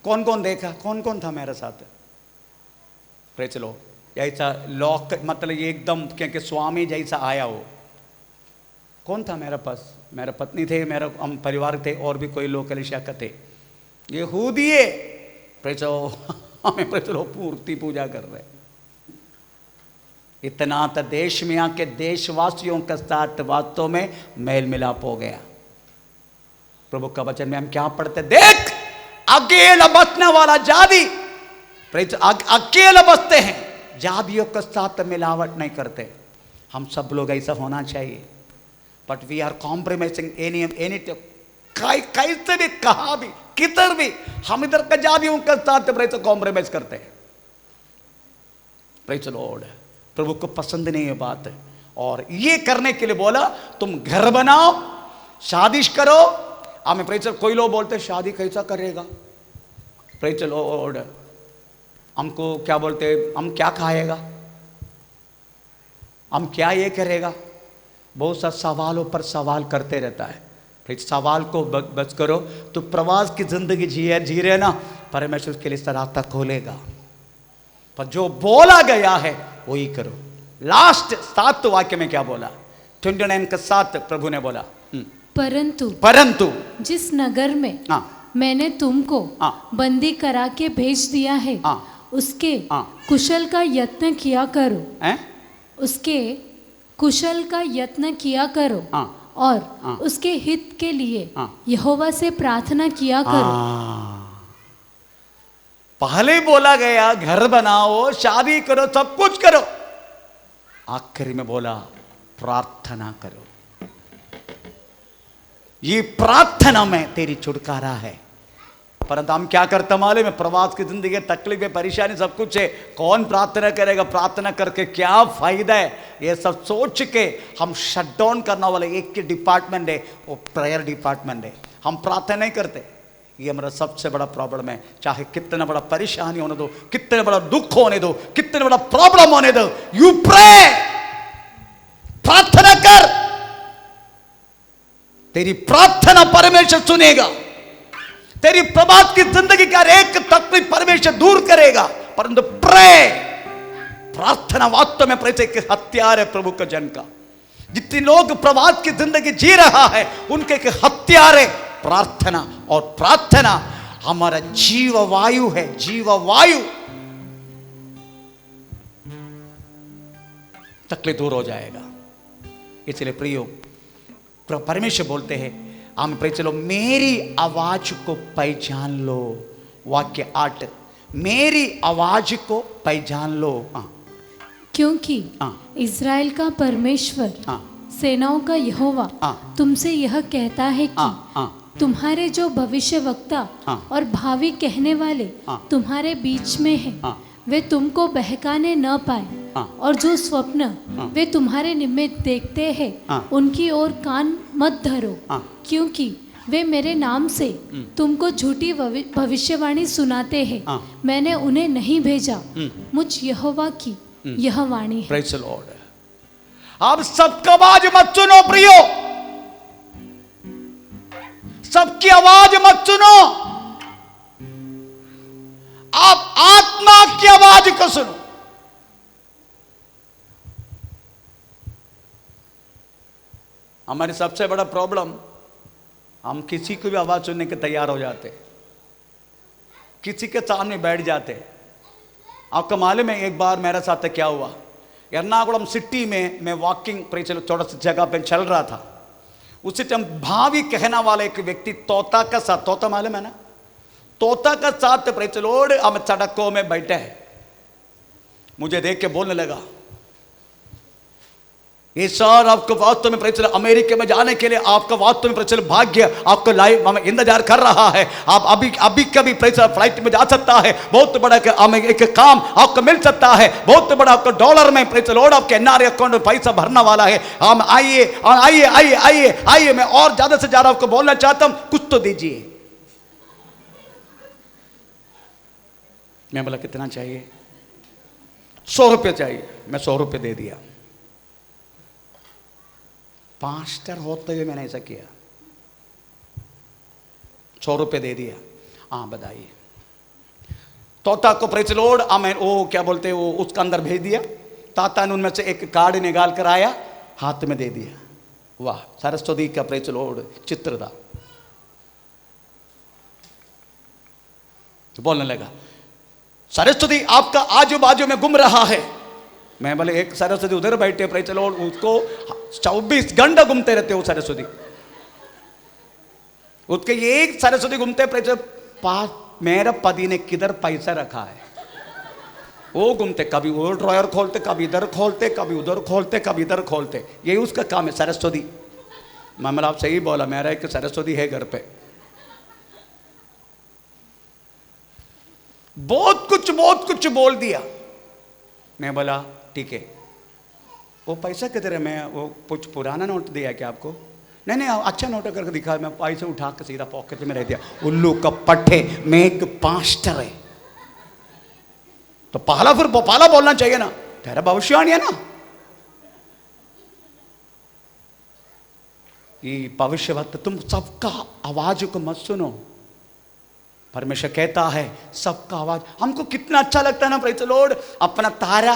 कौन कौन देखा, कौन कौन था मेरे साथ, प्रेज़ द लॉर्ड, ऐसा लॉक मतलब ये एकदम क्योंकि स्वामी जैसा आया हो। कौन था मेरे पास, मेरा पत्नी थे, मेरा हम परिवार थे, और भी कोई लोग कलीसिया का थे, यहूदी है, प्रेज़ द लॉर्ड, हमें प्रेज़ द लॉर्ड पूर्ति पूजा कर रहे। इतना तो देश में आके देशवासियों के साथ वास्तव में मेल मिलाप हो गया। प्रभु का वचन में हम क्या पढ़ते, देख अकेला बचने वाला जाति, अकेले बसते हैं, जातियों के साथ मिलावट नहीं करते। हम सब लोग ऐसा होना चाहिए, but we are compromising any कैसे भी, कहा भी, किधर भी, हम इधर का जातियों के साथ कॉम्प्रोमाइज करते हैं। प्रेज़ द लॉर्ड, प्रभु को पसंद नहीं है बात, और ये करने के लिए बोला तुम घर बनाओ, शादी करो। हमें प्रेज़, कोई लोग बोलते शादी कैसा करेगा, प्रेज़ द लॉर्ड, हमको क्या बोलते, हम क्या खाएगा, हम क्या ये करेगा, बहुत सा सवालों पर सवाल करते रहता है। फिर सवाल को बच करो, तो प्रवास की जिंदगी जी रहे ना, परमेश्वर उसके लिए रास्ता खोलेगा। पर जो बोला गया है वही करो। लास्ट 7 वाक्य में क्या बोला, 29 के 7 प्रभु ने बोला, परंतु जिस नगर में मैंने तुमको बंदी करा के भेज दिया है, उसके कुशल का यत्न किया करो, उसके कुशल का यत्न किया करो, और उसके हित के लिए यहोवा से प्रार्थना किया करो। पहले बोला गया घर बनाओ, शादी करो, सब कुछ करो, आखिरी में बोला प्रार्थना करो। ये प्रार्थना में तेरी छुटकारा है। परंतु हम क्या करते मालूम है, प्रवास की जिंदगी, तकलीफें, परेशानी सब कुछ है, कौन प्रार्थना करेगा, प्रार्थना करके क्या फायदा है, ये सब सोच के हम शट डाउन करने वाले एक ही डिपार्टमेंट है, वो प्रेयर डिपार्टमेंट है। हम प्रार्थना नहीं करते, ये हमारा सबसे बड़ा प्रॉब्लम है। चाहे कितना बड़ा परेशानी होने दो, कितने बड़ा दुख होने दो, कितने बड़ा प्रॉब्लम होने दो, यू प्रे, प्रार्थना कर, तेरी प्रार्थना परमेश्वर सुनेगा। तेरी प्रभात की जिंदगी का एक तकलीफ परमेश्वर दूर करेगा। परंतु प्रार्थना वास्तव में प्रभु के हथियार है, प्रभु का जन का। जितने लोग प्रभात की जिंदगी जी रहा है, उनके हथियार है प्रार्थना, और प्रार्थना हमारा जीव वायु है, जीव वायु। तकलीफ दूर हो जाएगा। इसलिए प्रियो, परमेश्वर बोलते हैं आमें प्रेज लो मेरी आवाज को पहचान लो वाक्य 8 मेरी आवाज को पहचान लो क्योंकि इज़राइल का परमेश्वर सेनाओं का यहोवा तुमसे यह कहता है कि तुम्हारे जो भविष्यवक्ता और भावी कहने वाले तुम्हारे बीच में हैं वे तुमको बहकाने न पाए और जो स्वप्न वे तुम्हारे निमित्त देखते हैं उनकी ओर कान मत धरो क्योंकि वे मेरे नाम से तुमको झूठी भविष्यवाणी सुनाते हैं मैंने उन्हें नहीं भेजा मुझ यहोवा की यह वाणी है। Praise the Lord. आप सबका आवाज मत सुनो प्रियो, सबकी आवाज मत सुनो, आप आत्मा की आवाज को सुनो। हमारी सबसे बड़ा प्रॉब्लम, हम किसी को भी आवाज सुनने के तैयार हो जाते, किसी के सामने बैठ जाते। आपका मालूम है एक बार मेरे साथ क्या हुआ, एर्नाकुलम सिटी में मैं वॉकिंग थोड़ा सा जगह पे चल रहा था, उसी टाइम भावी कहना वाला एक व्यक्ति तोता का साथ, तोता मालूम है ना, तोता का साथ प्रेचलोड हम सड़कों में बैठे हैं। मुझे देख के बोलने लगा, ये सर आपको वास्तव में प्रेचल अमेरिका में जाने के लिए आपका वास्तव में प्रेचल भाग्य आपको लाइव हमें इंतजार कर रहा है। आप अभी कभी प्रेचल फ्लाइट में जा सकता है, बहुत बड़ा एक काम आपको मिल सकता है, बहुत बड़ा आपको डॉलर में प्रेचल और आपके एनआरआई अकाउंट में पैसा भरना वाला है। हम आइए आइए आइए आइए आइए, मैं और ज्यादा से ज्यादा आपको बोलना चाहता हूं, कुछ तो दीजिए। मैं बोला कितना चाहिए? 100 रुपये चाहिए। मैं 100 रुपये दे दिया। पास्टर होते हुए मैंने ऐसा किया, 100 रुपये दे दिया। हाँ बताइए। तोता को प्रेज लॉर्ड हमें वो क्या बोलते वो उसका अंदर भेज दिया। ताता ने उनमें से एक कार्ड निकाल कर आया, हाथ में दे दिया। वाह, सरस्वती का प्रेज लॉर्ड चित्र था। तो बोलने लगा, सरस्वती आपका आजू बाजू में घूम रहा है। मैं बोले एक सरस्वती उधर बैठे प्रेज लॉर्ड, उसको 24 घंटा घूमते रहते हो सरस्वती, उसके एक सरस्वती घूमते प्रेज पास। मेरा पति ने किधर पैसा रखा है, वो घूमते, कभी वो ड्रॉयर खोलते, कभी इधर खोलते, कभी उधर खोलते, कभी इधर खोलते, यही उसका काम है सरस्वती। मैं आप सही बोला, मेरा एक सरस्वती है घर पे। बहुत कुछ बोल दिया। मैं बोला ठीक है, वो पैसा किधर है? मैं वो कुछ पुराना नोट दिया क्या आपको? नहीं नहीं, अच्छा नोट करके दिखा। मैं पैसा उठा के सीधा पॉकेट में रह दिया। उल्लू का पट्टे, मैं एक पास्टर है तो पहला बोलना चाहिए ना, तेरा भविष्यवाणी है ना। ये भविष्यवक्ता, तुम सबका आवाज को मत सुनो। परमेश्वर कहता है सबका आवाज। हमको कितना अच्छा लगता है ना प्रेज द लॉर्ड, अपना तारा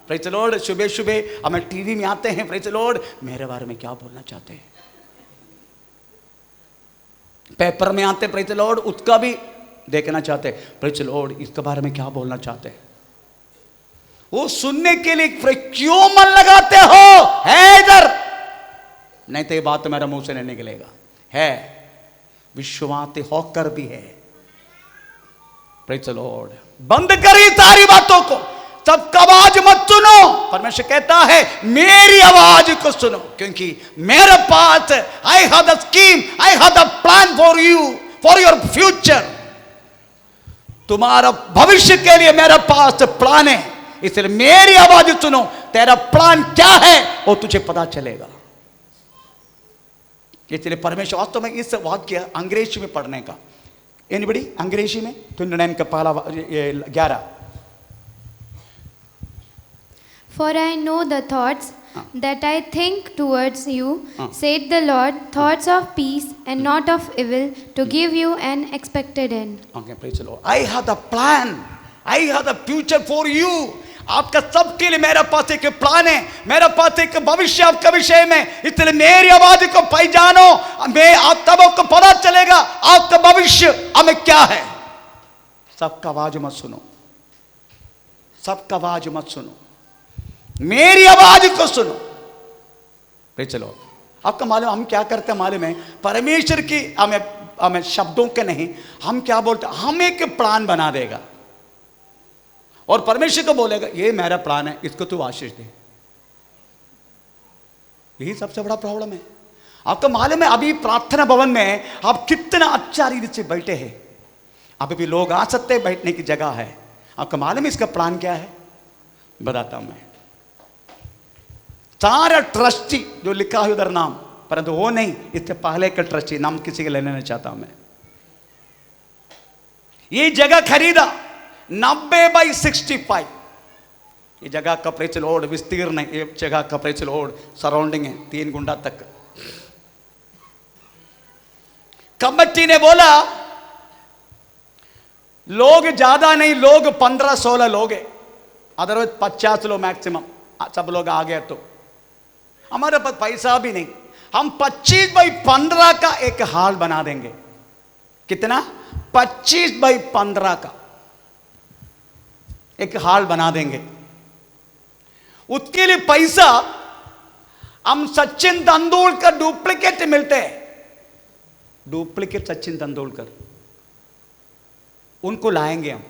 प्रेज द लॉर्ड, सुबह सुबह हमें टीवी में आते हैं प्रेज द लॉर्ड, मेरे बारे में क्या बोलना चाहते हैं। पेपर में आते प्रेज द लॉर्ड, उसका भी देखना चाहते हैं प्रेज द लॉर्ड, इसके बारे में क्या बोलना चाहते हैं। वो सुनने के लिए क्यों मन लगाते हो? है इधर, नहीं तो ये बात तो मेरा मुंह से नहीं निकलेगा। है, विश्वास होकर भी है। Praise the Lord. बंद करी सारी बातों को, सबका आवाज मत सुनो। परमेश्वर कहता है मेरी आवाज को सुनो, क्योंकि मेरे पास I have the scheme, I have the plan for you, for your future. तुम्हारा भविष्य के लिए मेरे पास प्लान है, इसलिए मेरी आवाज सुनो। तेरा प्लान क्या है वो तुझे पता चलेगा। इसलिए परमेश्वर वास्तव में इस वाक्य अंग्रेजी में पढ़ने का, एनीबडी अंग्रेजी में 29 का पहला 11। For I know the thoughts that I think towards you, said the Lord, thoughts of peace and not of evil, to give you an expected end. Okay, praise the Lord. I have the plan, I have the future for you. आपका सबके लिए मेरा पास एक प्लान है, मेरा पास एक भविष्य आपका विषय में। इसलिए मेरी आवाज को पहचानो, मैं आप तब आपको पता चलेगा आपका भविष्य हमें क्या है। सबका आवाज मत सुनो, सबका आवाज मत सुनो, मेरी आवाज को सुनो। चलो आपको मालूम हम क्या करते हैं मालूम है? परमेश्वर की हमें हमें शब्दों के नहीं, हम क्या बोलते हैं, हम एक प्लान बना देगा और परमेश्वर को बोलेगा ये मेरा प्लान है, इसको तू आशीष दे। यही सबसे बड़ा प्रॉब्लम है। आपको मालूम है अभी प्रार्थना भवन में आप कितना अच्छा रीति से बैठे हैं, अभी भी लोग आ सकते हैं, बैठने की जगह है। आपको मालूम है इसका प्लान क्या है? बताता हूं मैं। सारा ट्रस्टी जो लिखा है उधर नाम, परंतु वो नहीं, इससे पहले का ट्रस्टी नाम किसी के लेना नहीं चाहता मैं। ये जगह खरीदा 90/65, ये जगह का प्रेचल ओड विस्तीर्ण है, ये जगह का प्रेचल ओड सराउंडिंग है 3 गुंडा तक। कमेटी ने बोला लोग ज्यादा नहीं, लोग 15-16 लोग है, अदरवाइज 50 लोग मैक्सिमम, सब लोग आ गए तो हमारे पास पैसा भी नहीं, हम 25/15 का एक हॉल बना देंगे। कितना? 25/15 का एक हॉल बना देंगे। उसके लिए पैसा हम सचिन तेंदुलकर डुप्लीकेट मिलते हैं, डुप्लीकेट सचिन तेंदुलकर, उनको लाएंगे हम।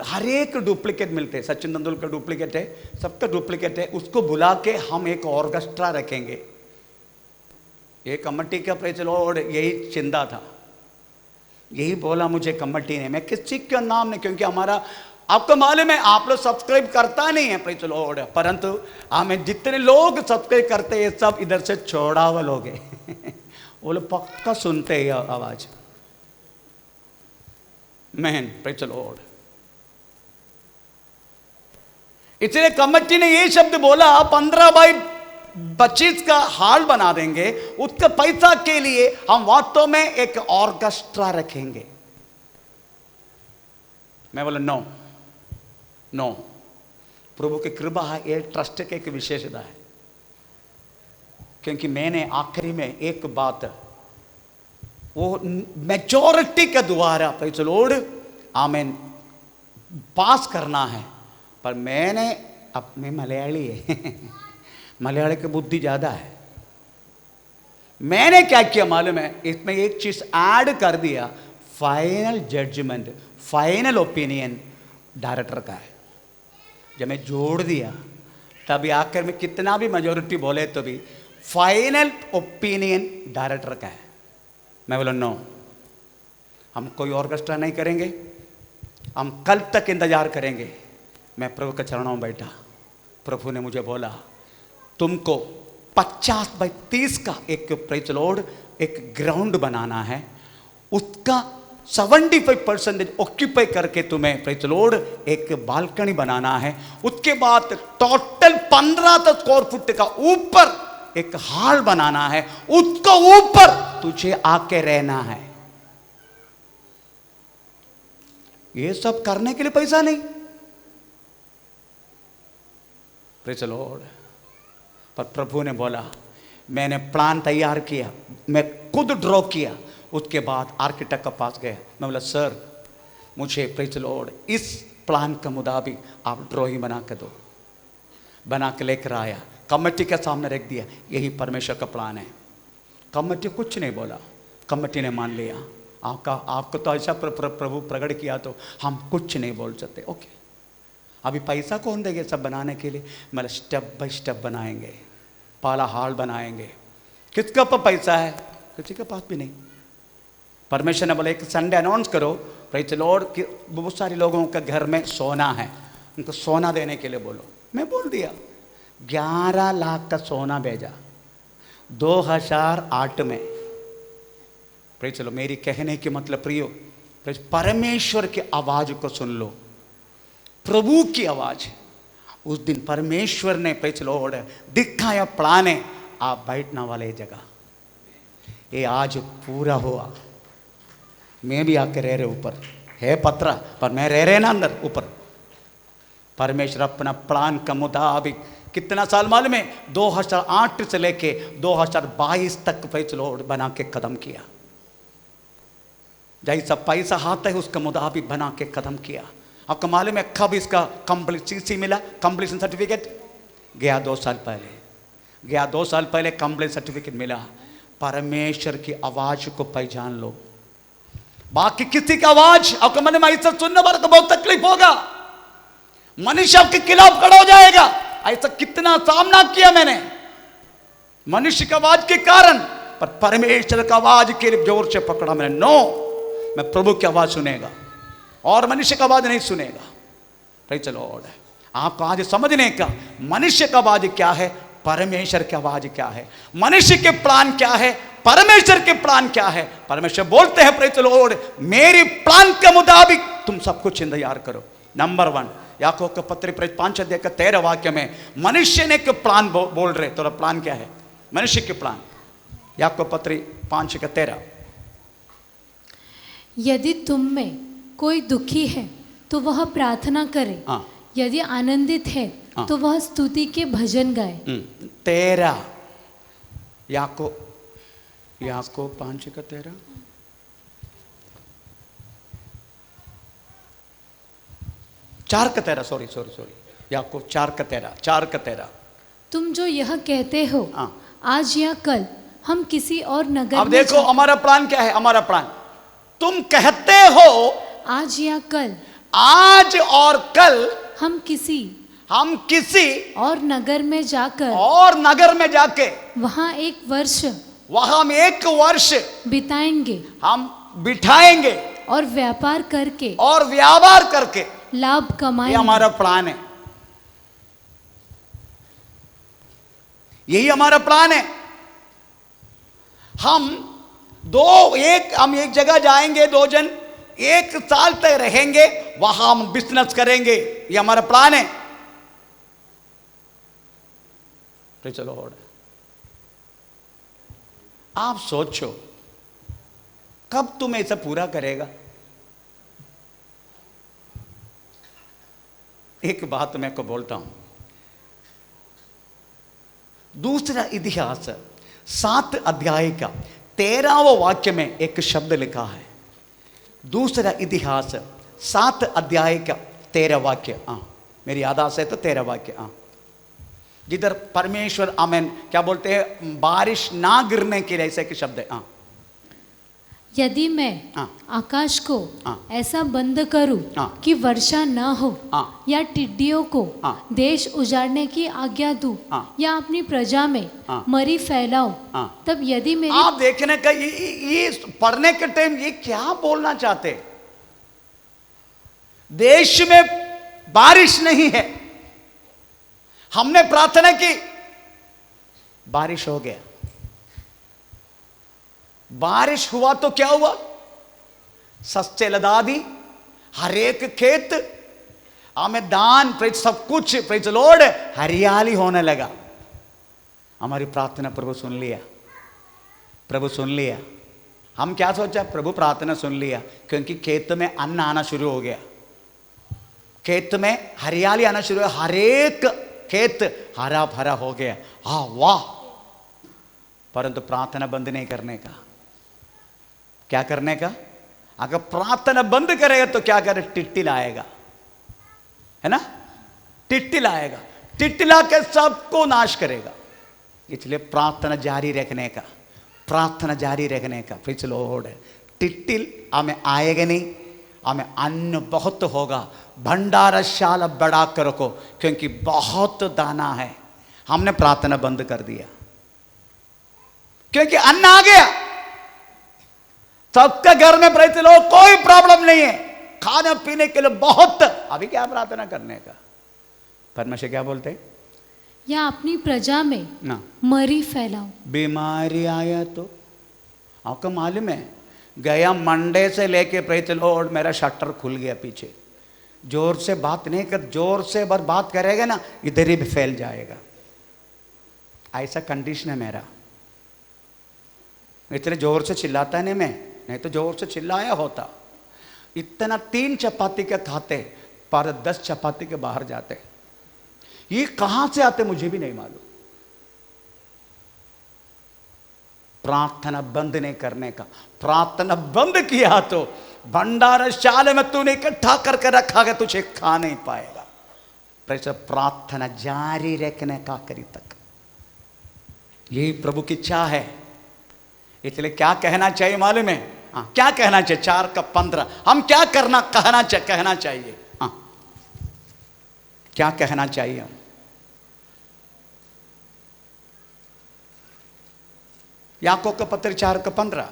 हर एक डुप्लीकेट मिलते हैं, सचिन तेंदुलकर डुप्लीकेट है, सबका डुप्लीकेट है, उसको बुला के हम एक ऑर्केस्ट्रा रखेंगे। ये कमेटी का प्रेचल और यही चिंता था, यही बोला मुझे कमेटी ने, मैं किसी का नाम नहीं, क्योंकि हमारा आपको मालूम है आप लोग सब्सक्राइब करता नहीं है प्रेचल और, परंतु हमें जितने लोग सब्सक्राइब करते हैं सब इधर से छोड़ा हुआ लोग हैं वो लोग पक्का सुनते हैं आवाज। मैन प्रेचल और इसलिए कमेटी ने ये शब्द बोला 15/25 का हॉल बना देंगे, उसके पैसा के लिए हम वास्तव में एक ऑर्केस्ट्रा रखेंगे। मैं बोला नो नो, प्रभु की कृपा है, ये ट्रस्ट की एक विशेषता है, क्योंकि मैंने आखिरी में एक बात, वो मेजॉरिटी के द्वारा प्रेज़ द लॉर्ड आमीन पास करना है, पर मैंने अपने मलयाली है मलयाली की बुद्धि ज़्यादा है, मैंने क्या किया मालूम है, इसमें एक चीज़ ऐड कर दिया, final judgement, final opinion director का है। जब मैं जोड़ दिया तभी आखिर में कितना भी मेजॉरिटी बोले तो भी फाइनल ओपिनियन डायरेक्टर का है। मैं बोला नो, हम कोई ऑर्केस्ट्रा नहीं करेंगे, हम कल तक इंतजार करेंगे। मैं प्रभु के चरणों में बैठा, प्रभु ने मुझे बोला तुमको 50/30 का एक प्रेज़ द लॉर्ड एक ग्राउंड बनाना है, उसका 75% ऑक्यूपाई करके तुम्हें प्रेज़ द लॉर्ड एक बालकनी बनाना है, उसके बाद टोटल 15 स्क्वायर फुट का ऊपर एक हॉल बनाना है, उसको ऊपर तुझे आके रहना है। ये सब करने के लिए पैसा नहीं, प्रेज़ द लॉर्ड। पर प्रभु ने बोला, मैंने प्लान तैयार किया, मैं खुद ड्रॉ किया, उसके बाद आर्किटेक्ट के पास गया, मैं बोला सर मुझे प्रेज़ द लॉर्ड इस प्लान के मुताबिक आप ड्राइंग बना के दो, बना के लेकर आया, कमेटी के सामने रख दिया, यही परमेश्वर का प्लान है। कमेटी कुछ नहीं बोला, कमेटी ने मान लिया, आपको तो ऐसा प्रभु प्रकट किया तो हम कुछ नहीं बोल सकते। ओके, अभी पैसा कौन देंगे सब बनाने के लिए? मतलब स्टेप बाय स्टेप बनाएंगे, पहला हॉल बनाएंगे। किसके पास पैसा है? किसी के पास भी नहीं। परमेश्वर ने बोला एक संडे अनाउंस करो प्रेज़ द लॉर्ड कि बहुत सारे लोगों के घर में सोना है, उनको सोना देने के लिए बोलो। मैं बोल दिया 11 लाख का सोना भेजा 2008 में। प्रेज़ द लॉर्ड, मेरी कहने की मतलब प्रियो, परमेश्वर की आवाज को सुन लो, प्रभु की आवाज। उस दिन परमेश्वर ने प्रेज़ द लॉर्ड दिखाया प्लान है, आप बैठने वाले जगह, ये आज पूरा हुआ। मैं भी आके रह रहे ऊपर है पत्रा, पर मैं रह रहे ना अंदर ऊपर। परमेश्वर अपना प्लान का मुताबिक कितना साल मालूम है, 2008 से लेके 2022 तक प्रेज़ द लॉर्ड बना के कदम किया। जैसा पैसा हाथ है उसका मुताबिक बना के कदम किया। आपको मालूम है कब इसका कंप्लीट मिला, कंप्लीशन सर्टिफिकेट? गया 2 साल पहले। गया 2 साल पहले कंप्लीट सर्टिफिकेट मिला। परमेश्वर की आवाज को पहचान लो, बाकी किसी की आवाज आपके मन में ऐसा सुनने पर तो बहुत तकलीफ होगा, मनुष्य आपके खिलाफ खड़ा हो जाएगा। ऐसा कितना सामना किया मैंने मनुष्य की आवाज के कारण, पर परमेश्वर की आवाज के लिए जोर से पकड़ा मैंने। नो, मैं प्रभु की आवाज सुनेगा और मनुष्य की आवाज नहीं सुनेगा। Praise the Lord. आपको आज समझने का मनुष्य का आवाज क्या है, परमेश्वर की आवाज क्या है, मनुष्य के प्लान क्या है, परमेश्वर के प्लान क्या है। परमेश्वर बोलते हैं प्रेज़ द लॉर्ड, मेरे प्लान के मुताबिक तुम सब कुछ तैयार करो। नंबर 1 याकूब का पत्र 5 अध्याय का 13 वाक्य में मनुष्य ने एक प्लान बोल रहे, तो प्लान क्या है, मनुष्य के प्लान। याकूब पत्र 5 का 13। यदि तुम में कोई दुखी है तो वह प्रार्थना करे, यदि आनंदित है तो वह स्तुति के भजन गाए। 13 याकूब 5 का 13। चार का 13, सॉरी याकूब 4 का 13। तुम जो यह कहते हो आज या कल हम किसी और नगर अब देखो हमारा प्लान क्या है। हमारा प्लान, तुम कहते हो आज या कल, आज और कल हम किसी और नगर में जाके वहां हम 1 वर्ष बिताएंगे, हम बिठाएंगे और व्यापार करके ये लाभ कमाएंगे। हमारा प्लान है, यही हमारा प्लान है। हम एक जगह जाएंगे, 2 जन 1 साल तक रहेंगे, वहां हम बिजनेस करेंगे, ये हमारा प्लान है। तो चलो आप सोचो कब तुम ऐसा पूरा करेगा। एक बात मैं को बोलता हूं, दूसरा इतिहास 7 अध्याय का 13वां वाक्य में एक शब्द लिखा है। दूसरा इतिहास 7 अध्याय का 13 वाक्य, मेरी याद से तो 13 वाक्य, जिधर परमेश्वर आमेन क्या बोलते हैं, बारिश ना गिरने के लिए ऐसे के शब्द है। यदि मैं आकाश को ऐसा बंद करूं कि वर्षा न हो, या टिड्डियों को देश उजाड़ने की आज्ञा दूं, या अपनी प्रजा में मरी फैलाऊं, तब यदि मेरी आप देखने का ये पढ़ने के टाइम ये क्या बोलना चाहते, देश में बारिश नहीं है, हमने प्रार्थना की, बारिश हो गया, बारिश हुआ तो क्या हुआ, सस्ते लदा दी, हर एक खेत हमें दान सब कुछ प्रेज़ द लॉर्ड हरियाली होने लगा। हमारी प्रार्थना प्रभु सुन लिया। हम क्या सोचा, प्रभु प्रार्थना सुन लिया, क्योंकि खेत में अन्न आना शुरू हो गया, खेत में हरियाली आना शुरू हो, हर एक खेत हरा भरा हो गया। वाह, परंतु प्रार्थना बंद नहीं करने का। क्या करने का, अगर प्रार्थना बंद करेगा तो क्या करे, टिट्टिल आएगा, है ना, टिट्टिल आएगा, टिट्टिला के सबको नाश करेगा। इसलिए प्रार्थना जारी रखने का, प्रेज़ द लॉर्ड। टिट्टिल हमें आएगा नहीं, हमें अन्न बहुत होगा, भंडारशाला बढ़ा कर रखो, क्योंकि बहुत दाना है। हमने प्रार्थना बंद कर दिया क्योंकि अन्न आ गया, सबके घर में प्रेज़ द लॉर्ड कोई प्रॉब्लम नहीं है, खाने पीने के लिए बहुत, अभी क्या प्रार्थना करने का। परमेश्वर क्या बोलते हैं, या अपनी प्रजा में मरी फैलाओ। बीमारी आया तो आपको मालूम है, गया मंडे से लेके प्रेज़ द लॉर्ड मेरा शटर खुल गया पीछे, जोर से बात नहीं कर, जोर से बात करेगा ना इधर ही भी फैल जाएगा, ऐसा कंडीशन है मेरा। इतने जोर से चिल्लाता नहीं मैं, नहीं तो जोर से चिल्लाया होता। इतना 3 चपाती के खाते पर 10 चपाती के बाहर जाते, ये कहां से आते मुझे भी नहीं मालूम। प्रार्थना बंद नहीं करने का, प्रार्थना बंद किया तो भंडारशाला में तूने इकट्ठा करके रखा गया, तुझे खा नहीं पाएगा। प्रार्थना जारी रखने का करी तक यही प्रभु की इच्छा है। इसलिए क्या कहना चाहिए मालूम है? हाँ, क्या कहना चाहिए? 4:15 हम क्या कहना चाहिए? हाँ, क्या कहना चाहिए हम? याकूब का पत्र 4:15।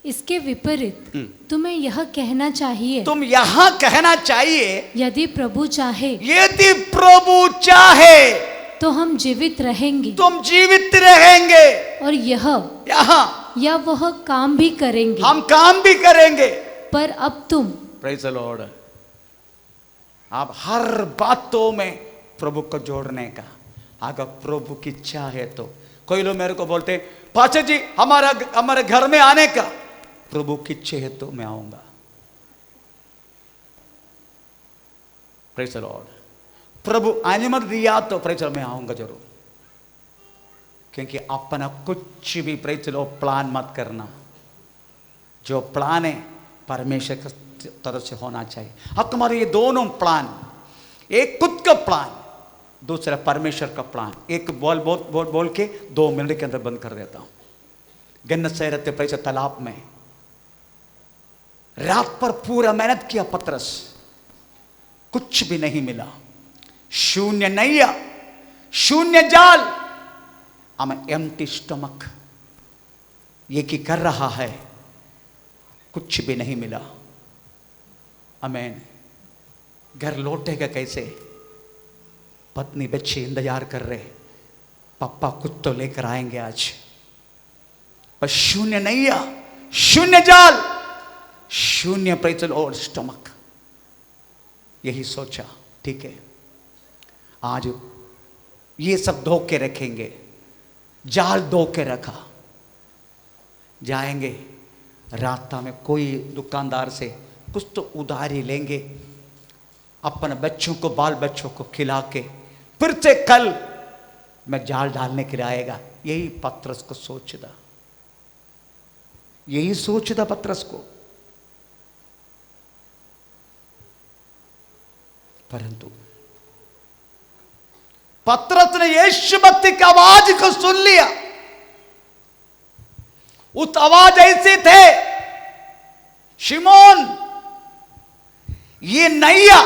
इसके विपरीत तुम्हें यह कहना चाहिए, तुम यहां कहना चाहिए, यदि प्रभु चाहे तो हम जीवित रहेंगे, तुम जीवित रहेंगे, और या वह काम भी करेंगे, हम काम भी करेंगे। पर अब तुम, प्रेज़ द लॉर्ड, आप हर बातों में प्रभु को जोड़ने का, अगर प्रभु की इच्छा है तो। कोई लोग मेरे को बोलते हैं, पास्टर जी हमारे घर में आने का, प्रभु की इच्छा है तो मैं आऊंगा। प्रेज़ द लॉर्ड, प्रभु अनुमति दिया तो प्रेज़ मैं आऊंगा जरूर। क्योंकि अपना कुछ भी प्रेज़ लो प्लान मत करना। जो प्लान है परमेश्वर की तरफ से होना चाहिए। अब तुम्हारे ये दोनों प्लान, एक खुद का प्लान, दूसरा परमेश्वर का प्लान, एक बोल के 2 मिनट के अंदर बंद कर देता हूं। गन्नत से रहते प्रेज़ तालाब में रात पर पूरा मेहनत किया पतरस, कुछ भी नहीं मिला। शून्य नैया, शून्य जाल, एम्प्टी स्टमक, ये की कर रहा है, कुछ भी नहीं मिला। आमीन। घर लौटेगा कैसे? पत्नी बच्चे इंतजार कर रहे, पापा कुछ तो लेकर आएंगे आज। पर शून्य नैया, शून्य जाल, शून्य प्रेज़ और स्टमक। यही सोचा, ठीक है आज ये सब धो के रखेंगे, जाल धो के रखा, जाएंगे रास्ता में कोई दुकानदार से कुछ तो उधारी लेंगे, अपने बच्चों को, बाल बच्चों को खिला के फिर से कल मैं जाल डालने के लिए आएगा। यही पतरस को सोचदा, यही सोचदा पतरस को। परंतु पतरस ने यीशु मसीह की आवाज को सुन लिया। उस आवाज ऐसे थे, शिमोन ये नैया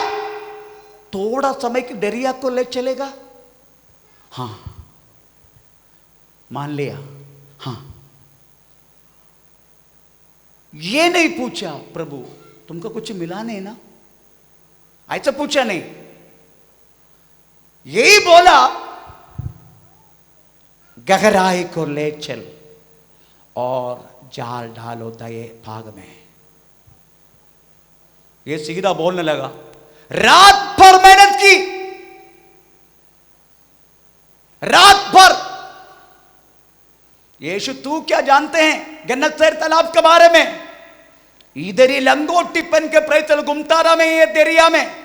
थोड़ा समय की दरिया को ले चलेगा। हां, मान लिया। हां, ये नहीं पूछा प्रभु तुमको कुछ मिला नहीं ना, ऐसा पूछा नहीं। यही बोला गहराई को ले चल और जाल डालो दये भाग में। ये सीधा बोलने लगा। रात भर मेहनत की, रात भर। यीशु तू क्या जानते हैं गन्नतसैर तालाब के बारे में? इधर ही लंगोटी पहन के प्रेचल घूमता रहा मैं ये दरिया में।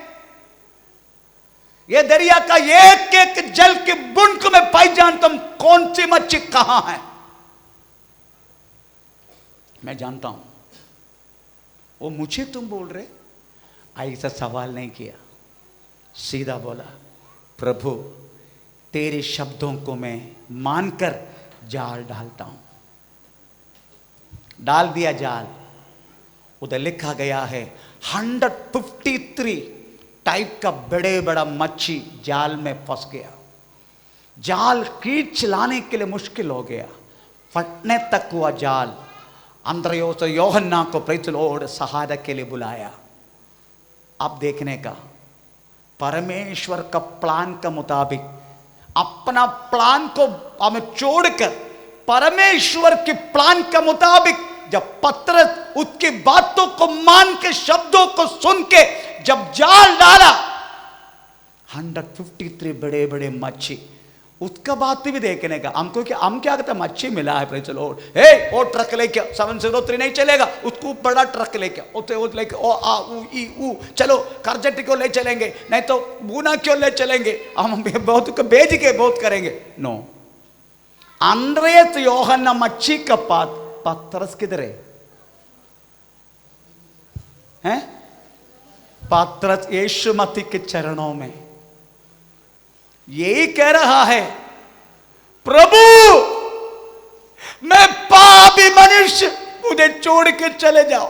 ये दरिया का एक एक जल के बुंद को मैं पाई जानता हूं कौन सी मच्छी कहां है, मैं जानता हूं। वो मुझे तुम बोल रहे, ऐसा सवाल नहीं किया, सीधा बोला प्रभु तेरे शब्दों को मैं मानकर जाल डालता हूं। डाल दिया जाल। उधर लिखा गया है 153 टाइप का बड़े बड़ा मच्छी जाल में फंस गया। जाल खींच लाने के लिए मुश्किल हो गया, फटने तक हुआ जाल। अंद्रयोस योहन्ना को प्रेज़ लॉर्ड सहायता के लिए बुलाया। अब देखने का परमेश्वर का प्लान का मुताबिक, अपना प्लान को हमें छोड़कर परमेश्वर के प्लान के मुताबिक जब पतरस उसकी बातों को मान के, शब्दों को सुन के जब जाल डाला, 153 बड़े बड़े मच्छी। उसका बात भी देखने का हमको, क्या हम क्या कहते हैं मच्छी मिला है प्रेज़ लॉर्ड, हे वो ट्रक लेके 703 नहीं चलेगा, उसको बड़ा ट्रक लेके लेके ओ आ ऊ ई ऊ चलो करजटी को ले चलेंगे, नहीं तो बूना क्यों ले चलेंगे, हम बहुत को भेज के बहुत करेंगे। नो, अंद्रयस योहन्ना मच्छी का पात, पतरस किधर है? पतरस यीशु मसीह के चरणों में। यही कह रहा है प्रभु मैं पापी मनुष्य, मुझे छोड़ के चले जाओ,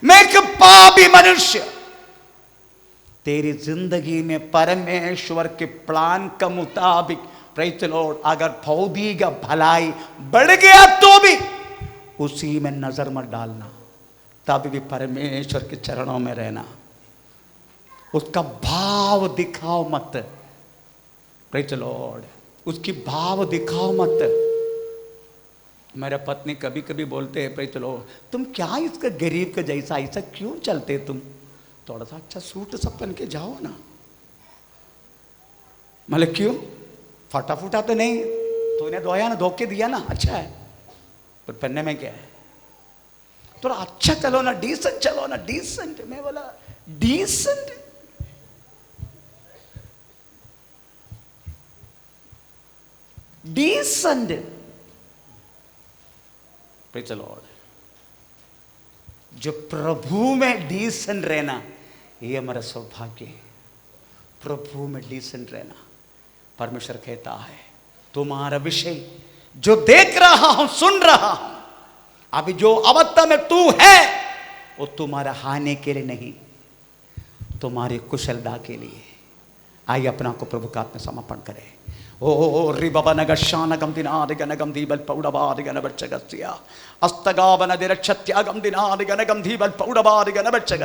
मैं एक पापी मनुष्य। तेरी जिंदगी में परमेश्वर के प्लान के मुताबिक प्रेज़ द लॉर्ड अगर पौधी का भलाई बढ़ गया तो भी उसी में नजर मत डालना, तब भी परमेश्वर के चरणों में रहना, उसका भाव दिखाओ मत। प्रेज़ द लॉर्ड, उसकी भाव दिखाओ मत। मेरा पत्नी कभी कभी बोलते हैं प्रेज़ द लॉर्ड, तुम क्या इसका गरीब के जैसा ऐसा क्यों चलते, तुम थोड़ा सा अच्छा सूट सब पहन के जाओ ना। मतलब क्यों, फटा फूटा तो नहीं, तूने धोया ना, धो के दिया ना, अच्छा है, पर पहनने में क्या है, थोड़ा अच्छा चलो ना, डिसेंट चलो ना, डिसेंट। मैं बोला decent, decent. Praise the Lord, जो प्रभु में डिसेंट रहना ये हमारा सौभाग्य है। प्रभु में डिसेंट रहना, परमेश्वर कहता है तुम्हारा विषय जो देख रहा हूं, सुन रहा हूं, अभी जो अवस्था में तू है वो तुम्हारा हानि के लिए नहीं, तुम्हारी कुशलता के लिए। आइए अपना को प्रभु का में समर्पण करें। ओ रिबबन गशानगम दिनादिगनगम दीबल पौडबादिगन बच्चगस्या अस्तगावन दिरक्षत्यागम दिनादिगनगम दीबल पौडबादिगन बच्चग